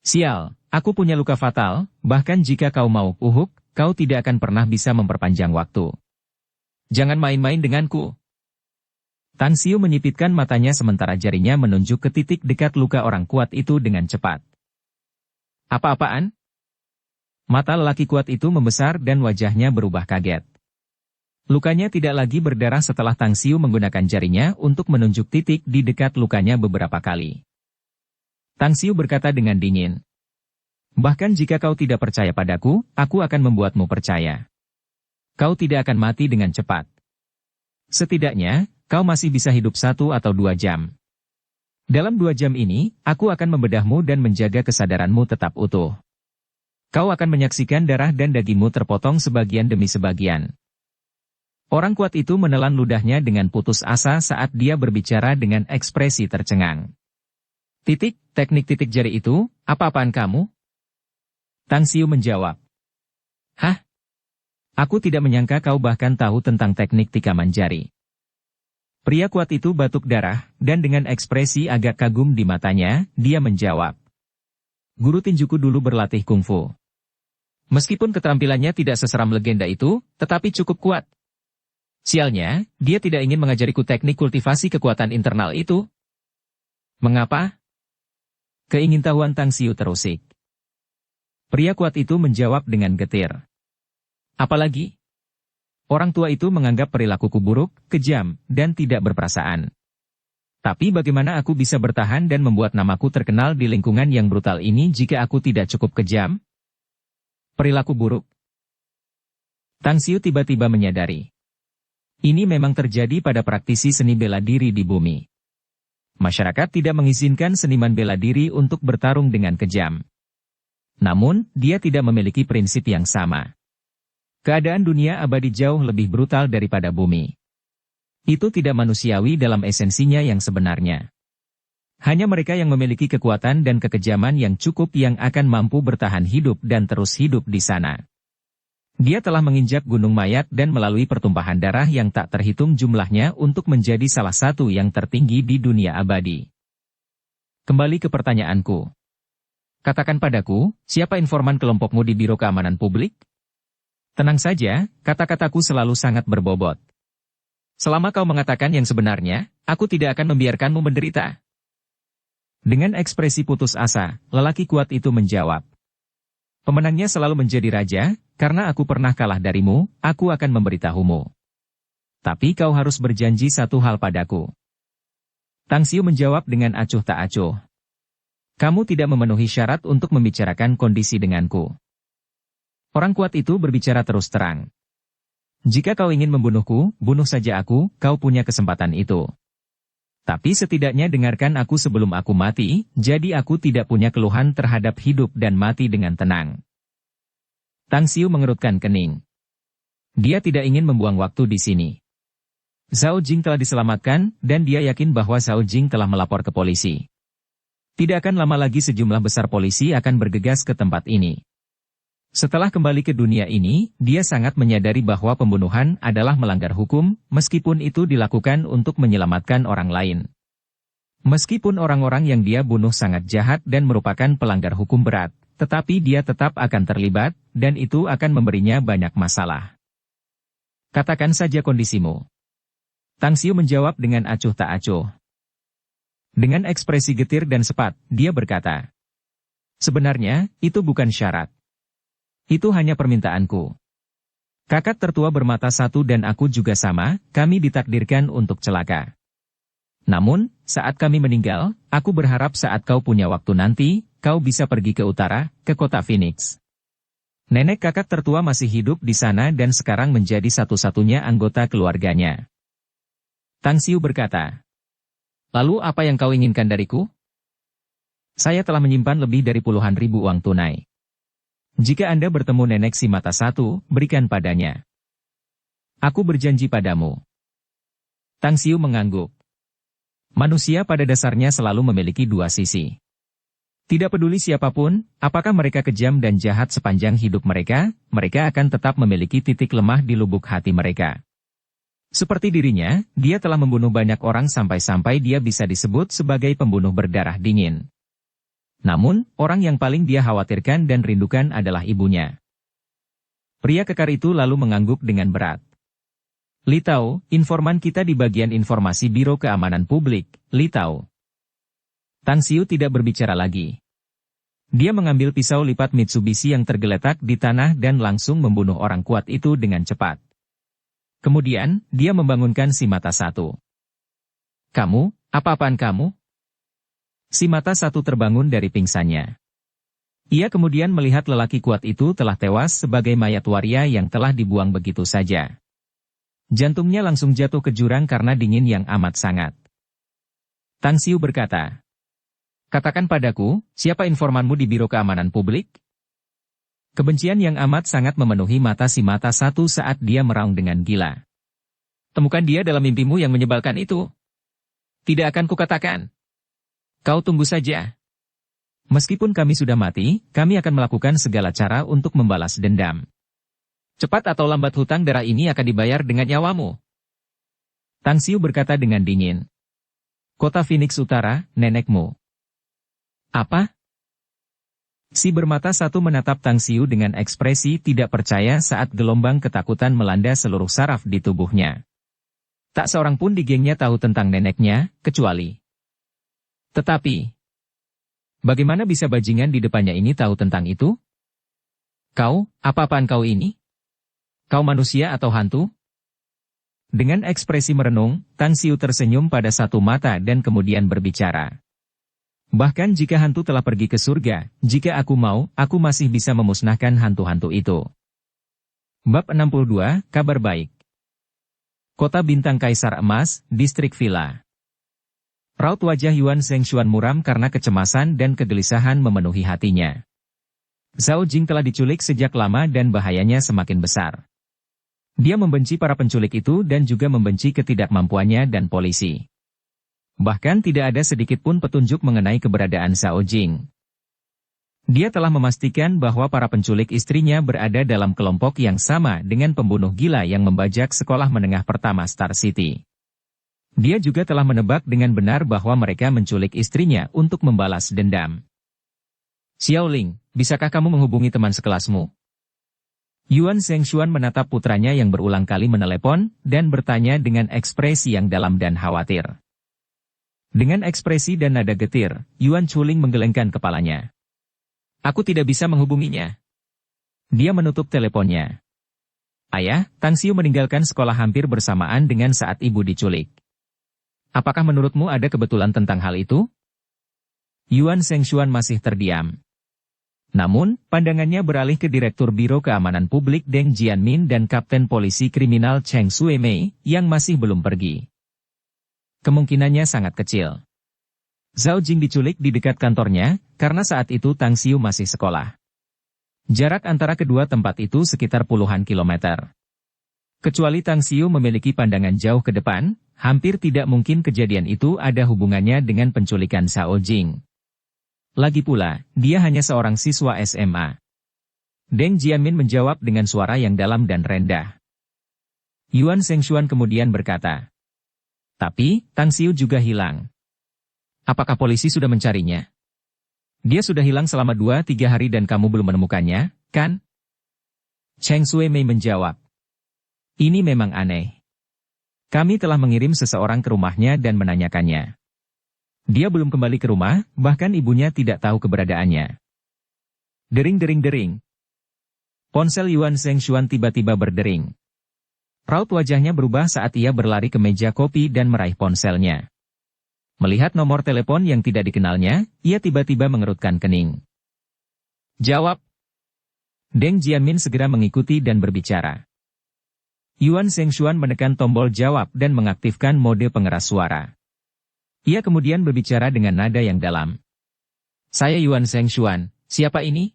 Sial, aku punya luka fatal, bahkan jika kau mau uhuk, kau tidak akan pernah bisa memperpanjang waktu. Jangan main-main denganku." Tang Xiu menyipitkan matanya sementara jarinya menunjuk ke titik dekat luka orang kuat itu dengan cepat. Apa-apaan? Mata lelaki kuat itu membesar dan wajahnya berubah kaget. Lukanya tidak lagi berdarah setelah Tang Xiu menggunakan jarinya untuk menunjuk titik di dekat lukanya beberapa kali. Tang Xiu berkata dengan dingin, "Bahkan jika kau tidak percaya padaku, aku akan membuatmu percaya. Kau tidak akan mati dengan cepat. Setidaknya, kau masih bisa hidup 1 atau 2 jam. Dalam 2 jam ini, aku akan membedahmu dan menjaga kesadaranmu tetap utuh. Kau akan menyaksikan darah dan dagingmu terpotong sebagian demi sebagian." Orang kuat itu menelan ludahnya dengan putus asa saat dia berbicara dengan ekspresi tercengang. Teknik titik jari itu, apa-apaan kamu? Tang Xiu menjawab. Hah? Aku tidak menyangka kau bahkan tahu tentang teknik tikaman jari. Pria kuat itu batuk darah, dan dengan ekspresi agak kagum di matanya, dia menjawab. Guru tinjuku dulu berlatih kungfu. Meskipun keterampilannya tidak seseram legenda itu, tetapi cukup kuat. Sialnya, dia tidak ingin mengajariku teknik kultivasi kekuatan internal itu. Mengapa? Keingintahuan Tang Xiu terusik. Pria kuat itu menjawab dengan getir. Apalagi? Orang tua itu menganggap perilakuku buruk, kejam, dan tidak berperasaan. Tapi bagaimana aku bisa bertahan dan membuat namaku terkenal di lingkungan yang brutal ini jika aku tidak cukup kejam? Perilaku buruk. Tang Xiu tiba-tiba menyadari. Ini memang terjadi pada praktisi seni bela diri di bumi. Masyarakat tidak mengizinkan seniman bela diri untuk bertarung dengan kejam. Namun, dia tidak memiliki prinsip yang sama. Keadaan dunia abadi jauh lebih brutal daripada bumi. Itu tidak manusiawi dalam esensinya yang sebenarnya. Hanya mereka yang memiliki kekuatan dan kekejaman yang cukup yang akan mampu bertahan hidup dan terus hidup di sana. Dia telah menginjak gunung mayat dan melalui pertumpahan darah yang tak terhitung jumlahnya untuk menjadi salah satu yang tertinggi di dunia abadi. Kembali ke pertanyaanku. Katakan padaku, siapa informan kelompokmu di Biro Keamanan Publik? Tenang saja, kata-kataku selalu sangat berbobot. Selama kau mengatakan yang sebenarnya, aku tidak akan membiarkanmu menderita. Dengan ekspresi putus asa, lelaki kuat itu menjawab. Pemenangnya selalu menjadi raja, karena aku pernah kalah darimu, aku akan memberitahumu. Tapi kau harus berjanji satu hal padaku. Tang Xiu menjawab dengan acuh tak acuh. Kamu tidak memenuhi syarat untuk membicarakan kondisi denganku. Orang kuat itu berbicara terus terang. Jika kau ingin membunuhku, bunuh saja aku, kau punya kesempatan itu. Tapi setidaknya dengarkan aku sebelum aku mati, jadi aku tidak punya keluhan terhadap hidup dan mati dengan tenang. Tang Xiu mengerutkan kening. Dia tidak ingin membuang waktu di sini. Zhao Jing telah diselamatkan, dan dia yakin bahwa Zhao Jing telah melapor ke polisi. Tidak akan lama lagi sejumlah besar polisi akan bergegas ke tempat ini. Setelah kembali ke dunia ini, dia sangat menyadari bahwa pembunuhan adalah melanggar hukum, meskipun itu dilakukan untuk menyelamatkan orang lain. Meskipun orang-orang yang dia bunuh sangat jahat dan merupakan pelanggar hukum berat, tetapi dia tetap akan terlibat, dan itu akan memberinya banyak masalah. Katakan saja kondisimu. Tang Xiu menjawab dengan acuh tak acuh. Dengan ekspresi getir dan cepat, dia berkata, sebenarnya, itu bukan syarat. Itu hanya permintaanku. Kakak tertua bermata satu dan aku juga sama, kami ditakdirkan untuk celaka. Namun, saat kami meninggal, aku berharap saat kau punya waktu nanti, kau bisa pergi ke utara, ke kota Phoenix. Nenek kakak tertua masih hidup di sana dan sekarang menjadi satu-satunya anggota keluarganya. Tang Xiu berkata, lalu apa yang kau inginkan dariku? Saya telah menyimpan lebih dari puluhan ribu uang tunai. Jika Anda bertemu nenek si mata satu, berikan padanya. Aku berjanji padamu. Tang Xiu mengangguk. Manusia pada dasarnya selalu memiliki dua sisi. Tidak peduli siapapun, apakah mereka kejam dan jahat sepanjang hidup mereka, mereka akan tetap memiliki titik lemah di lubuk hati mereka. Seperti dirinya, dia telah membunuh banyak orang sampai-sampai dia bisa disebut sebagai pembunuh berdarah dingin. Namun, orang yang paling dia khawatirkan dan rindukan adalah ibunya. Pria kekar itu lalu mengangguk dengan berat. Li Tao, informan kita di bagian informasi Biro Keamanan Publik, Li Tao. Tang Xiu tidak berbicara lagi. Dia mengambil pisau lipat Mitsubishi yang tergeletak di tanah dan langsung membunuh orang kuat itu dengan cepat. Kemudian, dia membangunkan si mata satu. Kamu, apa-apaan kamu? Si mata satu terbangun dari pingsannya. Ia kemudian melihat lelaki kuat itu telah tewas sebagai mayat waria yang telah dibuang begitu saja. Jantungnya langsung jatuh ke jurang karena dingin yang amat sangat. Tang Xiu berkata, katakan padaku, siapa informanmu di Biro Keamanan Publik? Kebencian yang amat sangat memenuhi mata si mata satu saat dia meraung dengan gila. Temukan dia dalam mimpimu yang menyebalkan itu. Tidak akan kukatakan. Kau tunggu saja. Meskipun kami sudah mati, kami akan melakukan segala cara untuk membalas dendam. Cepat atau lambat hutang darah ini akan dibayar dengan nyawamu. Tang Xiu berkata dengan dingin. Kota Phoenix Utara, nenekmu. Apa? Si bermata satu menatap Tang Xiu dengan ekspresi tidak percaya saat gelombang ketakutan melanda seluruh saraf di tubuhnya. Tak seorang pun di gengnya tahu tentang neneknya, kecuali. Tetapi, bagaimana bisa bajingan di depannya ini tahu tentang itu? Kau, apa-apaan kau ini? Kau manusia atau hantu? Dengan ekspresi merenung, Tang Xiu tersenyum pada satu mata dan kemudian berbicara. Bahkan jika hantu telah pergi ke surga, jika aku mau, aku masih bisa memusnahkan hantu-hantu itu. Bab 62, Kabar Baik. Kota Bintang Kaisar Emas, Distrik Villa. Raut wajah Yuan Shengshuan muram karena kecemasan dan kegelisahan memenuhi hatinya. Zhao Jing telah diculik sejak lama dan bahayanya semakin besar. Dia membenci para penculik itu dan juga membenci ketidakmampuannya dan polisi. Bahkan tidak ada sedikit pun petunjuk mengenai keberadaan Zhao Jing. Dia telah memastikan bahwa para penculik istrinya berada dalam kelompok yang sama dengan pembunuh gila yang membajak sekolah menengah pertama Star City. Dia juga telah menebak dengan benar bahwa mereka menculik istrinya untuk membalas dendam. Xiaoling, bisakah kamu menghubungi teman sekelasmu? Yuan Shengshuan menatap putranya yang berulang kali menelepon dan bertanya dengan ekspresi yang dalam dan khawatir. Dengan ekspresi dan nada getir, Yuan Chuling menggelengkan kepalanya. Aku tidak bisa menghubunginya. Dia menutup teleponnya. Ayah, Tang Xiu meninggalkan sekolah hampir bersamaan dengan saat ibu diculik. Apakah menurutmu ada kebetulan tentang hal itu? Yuan Shengshuan masih terdiam. Namun, pandangannya beralih ke Direktur Biro Keamanan Publik Deng Jianmin dan Kapten Polisi Kriminal Cheng Shuimei, yang masih belum pergi. Kemungkinannya sangat kecil. Zhao Jing diculik di dekat kantornya, karena saat itu Tang Xiu masih sekolah. Jarak antara kedua tempat itu sekitar puluhan kilometer. Kecuali Tang Xiu memiliki pandangan jauh ke depan, hampir tidak mungkin kejadian itu ada hubungannya dengan penculikan Zhao Jing. Lagi pula, dia hanya seorang siswa SMA. Deng Jianmin menjawab dengan suara yang dalam dan rendah. Yuan Shengshuan kemudian berkata, tapi, Tang Xiu juga hilang. Apakah polisi sudah mencarinya? Dia sudah hilang selama 2-3 hari dan kamu belum menemukannya, kan? Cheng Shuimei menjawab. Ini memang aneh. Kami telah mengirim seseorang ke rumahnya dan menanyakannya. Dia belum kembali ke rumah, bahkan ibunya tidak tahu keberadaannya. Dering-dering-dering. Ponsel Yuan Shengshuan tiba-tiba berdering. Raut wajahnya berubah saat ia berlari ke meja kopi dan meraih ponselnya. Melihat nomor telepon yang tidak dikenalnya, ia tiba-tiba mengerutkan kening. Jawab. Deng Jianmin segera mengikuti dan berbicara. Yuan Shengshuan menekan tombol jawab dan mengaktifkan mode pengeras suara. Ia kemudian berbicara dengan nada yang dalam. Saya Yuan Shengshuan, siapa ini?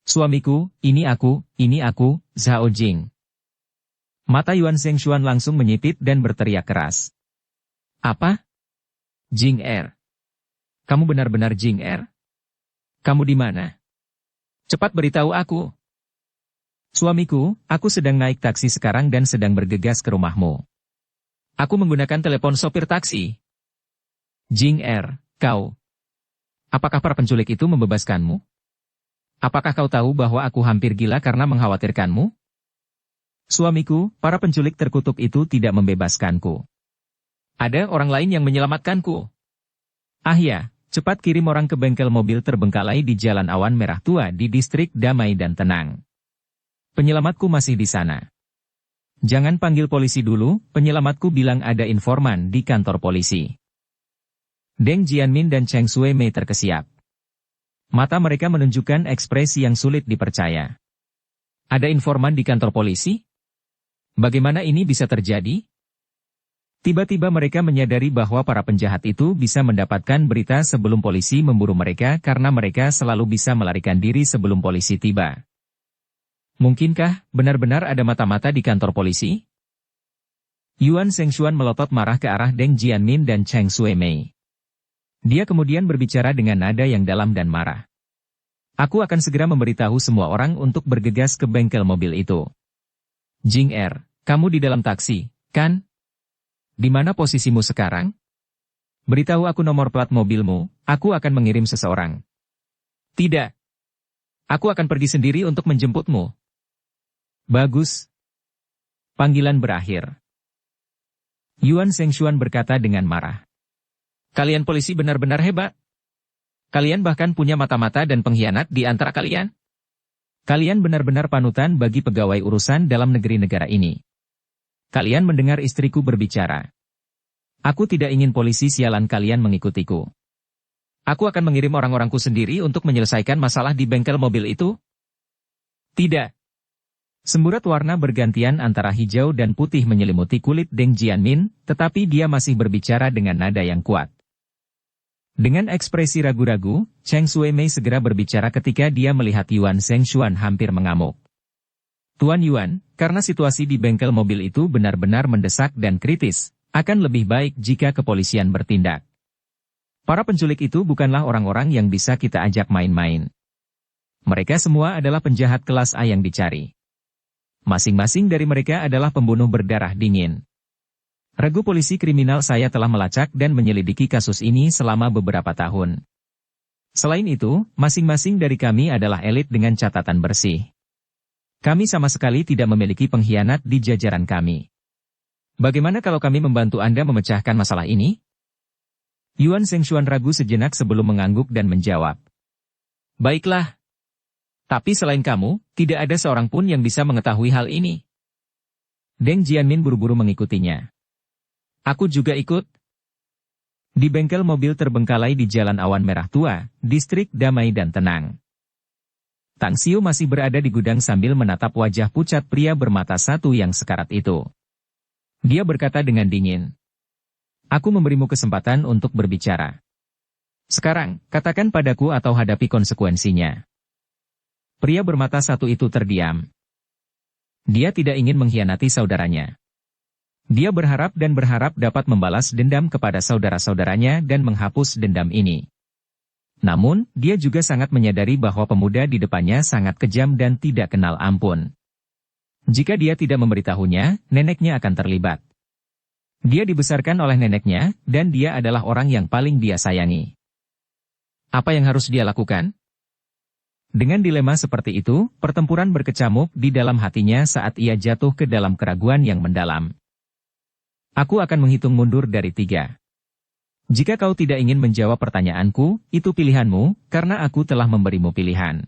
Suamiku, ini aku, Zhao Jing. Mata Yuan Shengshuan langsung menyipit dan berteriak keras. Apa? Jing Er. Kamu benar-benar Jing Er? Kamu di mana? Cepat beritahu aku. Suamiku, aku sedang naik taksi sekarang dan sedang bergegas ke rumahmu. Aku menggunakan telepon sopir taksi. Jing Er, kau. Apakah para penculik itu membebaskanmu? Apakah kau tahu bahwa aku hampir gila karena mengkhawatirkanmu? Suamiku, para penculik terkutuk itu tidak membebaskanku. Ada orang lain yang menyelamatkanku. Ah ya, cepat kirim orang ke bengkel mobil terbengkalai di Jalan Awan Merah Tua di distrik Damai dan Tenang. Penyelamatku masih di sana. Jangan panggil polisi dulu, penyelamatku bilang ada informan di kantor polisi. Deng Jianmin dan Cheng Shuimei terkesiap. Mata mereka menunjukkan ekspresi yang sulit dipercaya. Ada informan di kantor polisi? Bagaimana ini bisa terjadi? Tiba-tiba mereka menyadari bahwa para penjahat itu bisa mendapatkan berita sebelum polisi memburu mereka karena mereka selalu bisa melarikan diri sebelum polisi tiba. Mungkinkah benar-benar ada mata-mata di kantor polisi? Yuan Shengshuan melotot marah ke arah Deng Jianmin dan Cheng Shuimei. Dia kemudian berbicara dengan nada yang dalam dan marah. Aku akan segera memberitahu semua orang untuk bergegas ke bengkel mobil itu. Jing Er, kamu di dalam taksi, kan? Di mana posisimu sekarang? Beritahu aku nomor plat mobilmu, aku akan mengirim seseorang. Tidak. Aku akan pergi sendiri untuk menjemputmu. Bagus. Panggilan berakhir. Yuan Shengshuan berkata dengan marah. Kalian polisi benar-benar hebat. Kalian bahkan punya mata-mata dan pengkhianat di antara kalian. Kalian benar-benar panutan bagi pegawai urusan dalam negeri negara ini. Kalian mendengar istriku berbicara. Aku tidak ingin polisi sialan kalian mengikutiku. Aku akan mengirim orang-orangku sendiri untuk menyelesaikan masalah di bengkel mobil itu. Tidak. Semburat warna bergantian antara hijau dan putih menyelimuti kulit Deng Jianmin, tetapi dia masih berbicara dengan nada yang kuat. Dengan ekspresi ragu-ragu, Cheng Shuai-mei segera berbicara ketika dia melihat Yuan Shengshuan hampir mengamuk. Tuan Yuan, karena situasi di bengkel mobil itu benar-benar mendesak dan kritis, akan lebih baik jika kepolisian bertindak. Para penculik itu bukanlah orang-orang yang bisa kita ajak main-main. Mereka semua adalah penjahat kelas A yang dicari. Masing-masing dari mereka adalah pembunuh berdarah dingin. Regu polisi kriminal saya telah melacak dan menyelidiki kasus ini selama beberapa tahun. Selain itu, masing-masing dari kami adalah elit dengan catatan bersih. Kami sama sekali tidak memiliki pengkhianat di jajaran kami. Bagaimana kalau kami membantu Anda memecahkan masalah ini? Yuan Shengshuan ragu sejenak sebelum mengangguk dan menjawab. Baiklah. Tapi selain kamu, tidak ada seorang pun yang bisa mengetahui hal ini. Deng Jianmin buru-buru mengikutinya. Aku juga ikut. Di bengkel mobil terbengkalai di Jalan Awan Merah Tua, distrik damai dan tenang. Tang Xiu masih berada di gudang sambil menatap wajah pucat pria bermata satu yang sekarat itu. Dia berkata dengan dingin. Aku memberimu kesempatan untuk berbicara. Sekarang, katakan padaku atau hadapi konsekuensinya. Pria bermata satu itu terdiam. Dia tidak ingin mengkhianati saudaranya. Dia berharap dapat membalas dendam kepada saudara-saudaranya dan menghapus dendam ini. Namun, dia juga sangat menyadari bahwa pemuda di depannya sangat kejam dan tidak kenal ampun. Jika dia tidak memberitahunya, neneknya akan terlibat. Dia dibesarkan oleh neneknya, dan dia adalah orang yang paling dia sayangi. Apa yang harus dia lakukan? Dengan dilema seperti itu, pertempuran berkecamuk di dalam hatinya saat ia jatuh ke dalam keraguan yang mendalam. Aku akan menghitung mundur dari 3. Jika kau tidak ingin menjawab pertanyaanku, itu pilihanmu, karena aku telah memberimu pilihan.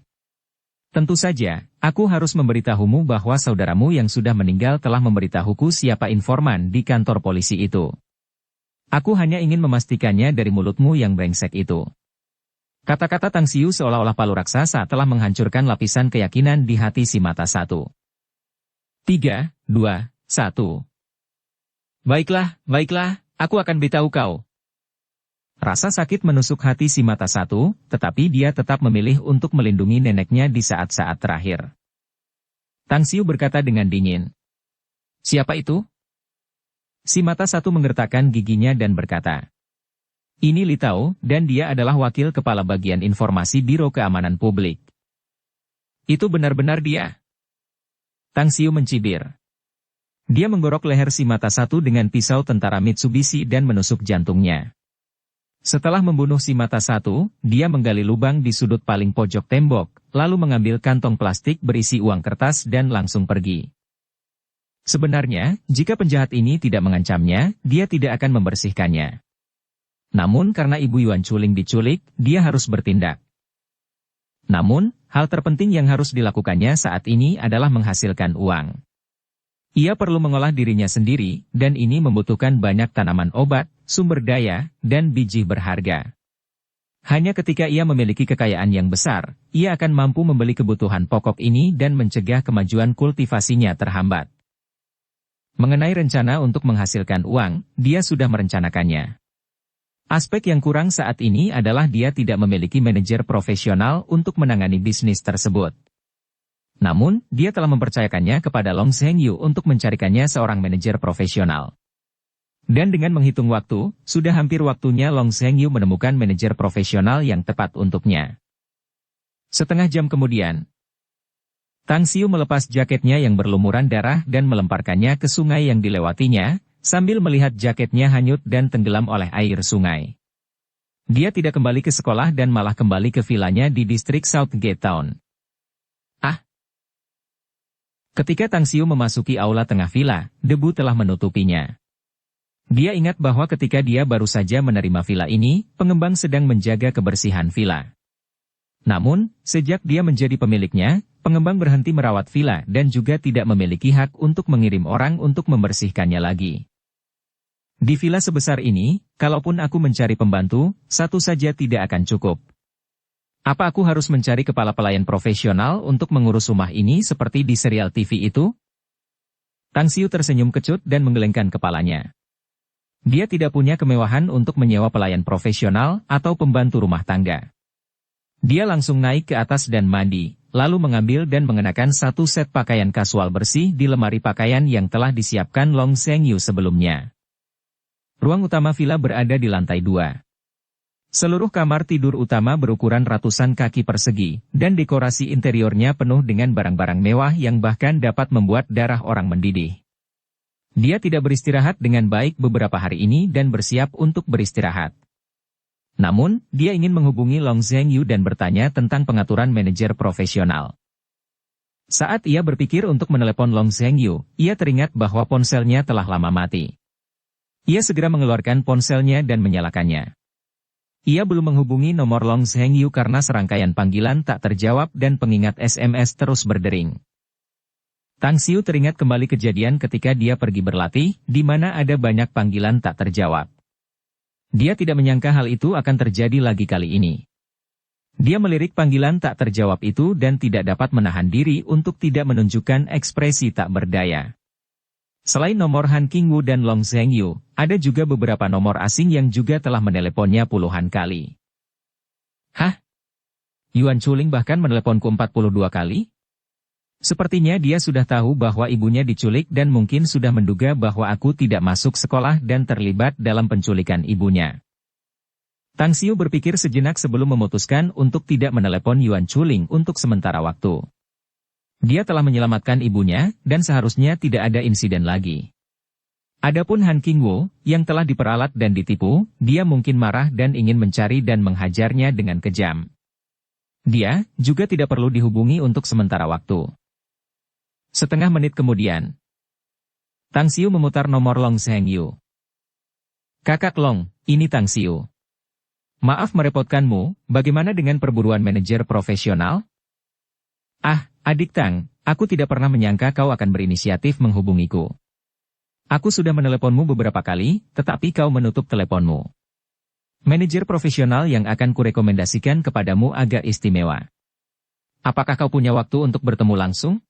Tentu saja, aku harus memberitahumu bahwa saudaramu yang sudah meninggal telah memberitahuku siapa informan di kantor polisi itu. Aku hanya ingin memastikannya dari mulutmu yang brengsek itu. Kata-kata Tang Xiu seolah-olah palu raksasa telah menghancurkan lapisan keyakinan di hati si mata satu. 3, 2, 1. Baiklah, aku akan beritahu kau. Rasa sakit menusuk hati si mata satu, tetapi dia tetap memilih untuk melindungi neneknya di saat-saat terakhir. Tang Xiu berkata dengan dingin. Siapa itu? Si mata satu menggertakkan giginya dan berkata. Ini Li Tao, dan dia adalah wakil kepala bagian informasi Biro Keamanan Publik. Itu benar-benar dia. Tang Xiu mencibir. Dia menggorok leher si mata satu dengan pisau tentara Mitsubishi dan menusuk jantungnya. Setelah membunuh si mata satu, dia menggali lubang di sudut paling pojok tembok, lalu mengambil kantong plastik berisi uang kertas dan langsung pergi. Sebenarnya, jika penjahat ini tidak mengancamnya, dia tidak akan membersihkannya. Namun karena Ibu Yuan Chuling diculik, dia harus bertindak. Namun, hal terpenting yang harus dilakukannya saat ini adalah menghasilkan uang. Ia perlu mengolah dirinya sendiri, dan ini membutuhkan banyak tanaman obat, sumber daya, dan biji berharga. Hanya ketika ia memiliki kekayaan yang besar, ia akan mampu membeli kebutuhan pokok ini dan mencegah kemajuan kultivasinya terhambat. Mengenai rencana untuk menghasilkan uang, dia sudah merencanakannya. Aspek yang kurang saat ini adalah dia tidak memiliki manajer profesional untuk menangani bisnis tersebut. Namun, dia telah mempercayakannya kepada Long Zhengyu untuk mencarikannya seorang manajer profesional. Dan dengan menghitung waktu, sudah hampir waktunya Long Zhengyu menemukan manajer profesional yang tepat untuknya. Setengah jam kemudian, Tang Xiu melepas jaketnya yang berlumuran darah dan melemparkannya ke sungai yang dilewatinya, sambil melihat jaketnya hanyut dan tenggelam oleh air sungai. Dia tidak kembali ke sekolah dan malah kembali ke vilanya di distrik Southgate Town. Ketika Tang Xiu memasuki aula tengah villa, debu telah menutupinya. Dia ingat bahwa ketika dia baru saja menerima villa ini, pengembang sedang menjaga kebersihan villa. Namun, sejak dia menjadi pemiliknya, pengembang berhenti merawat villa dan juga tidak memiliki hak untuk mengirim orang untuk membersihkannya lagi. Di villa sebesar ini, kalaupun aku mencari pembantu, satu saja tidak akan cukup. Apa aku harus mencari kepala pelayan profesional untuk mengurus rumah ini seperti di serial TV itu? Tang Xiu tersenyum kecut dan menggelengkan kepalanya. Dia tidak punya kemewahan untuk menyewa pelayan profesional atau pembantu rumah tangga. Dia langsung naik ke atas dan mandi, lalu mengambil dan mengenakan satu set pakaian kasual bersih di lemari pakaian yang telah disiapkan Long Zhengyu sebelumnya. Ruang utama villa berada di lantai 2. Seluruh kamar tidur utama berukuran ratusan kaki persegi, dan dekorasi interiornya penuh dengan barang-barang mewah yang bahkan dapat membuat darah orang mendidih. Dia tidak beristirahat dengan baik beberapa hari ini dan bersiap untuk beristirahat. Namun, dia ingin menghubungi Long Zhengyu dan bertanya tentang pengaturan manajer profesional. Saat ia berpikir untuk menelepon Long Zhengyu, ia teringat bahwa ponselnya telah lama mati. Ia segera mengeluarkan ponselnya dan menyalakannya. Ia belum menghubungi nomor Long Zhengyu karena serangkaian panggilan tak terjawab dan pengingat SMS terus berdering. Tang Xiu teringat kembali kejadian ketika dia pergi berlatih, di mana ada banyak panggilan tak terjawab. Dia tidak menyangka hal itu akan terjadi lagi kali ini. Dia melirik panggilan tak terjawab itu dan tidak dapat menahan diri untuk tidak menunjukkan ekspresi tak berdaya. Selain nomor Han Qingwu dan Long Zhengyu, ada juga beberapa nomor asing yang juga telah meneleponnya puluhan kali. Hah? Yuan Chuling bahkan meneleponku 42 kali? Sepertinya dia sudah tahu bahwa ibunya diculik dan mungkin sudah menduga bahwa aku tidak masuk sekolah dan terlibat dalam penculikan ibunya. Tang Xiu berpikir sejenak sebelum memutuskan untuk tidak menelepon Yuan Chuling untuk sementara waktu. Dia telah menyelamatkan ibunya, dan seharusnya tidak ada insiden lagi. Adapun Han Qingwu, yang telah diperalat dan ditipu, dia mungkin marah dan ingin mencari dan menghajarnya dengan kejam. Dia juga tidak perlu dihubungi untuk sementara waktu. Setengah menit kemudian, Tang Xiu memutar nomor Long Zhengyu. Kakak Long, ini Tang Xiu. Maaf merepotkanmu, bagaimana dengan perburuan manajer profesional? Adik Tang, aku tidak pernah menyangka kau akan berinisiatif menghubungiku. Aku sudah meneleponmu beberapa kali, tetapi kau menutup teleponmu. Manajer profesional yang akan kurekomendasikan kepadamu agak istimewa. Apakah kau punya waktu untuk bertemu langsung?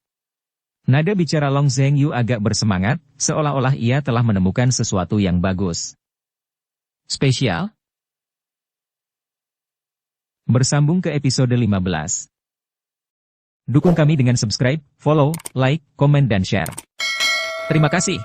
Nada bicara Long Zhengyu agak bersemangat, seolah-olah ia telah menemukan sesuatu yang bagus. Spesial? Bersambung ke episode 15. Dukung kami dengan subscribe, follow, like, komen dan share. Terima kasih.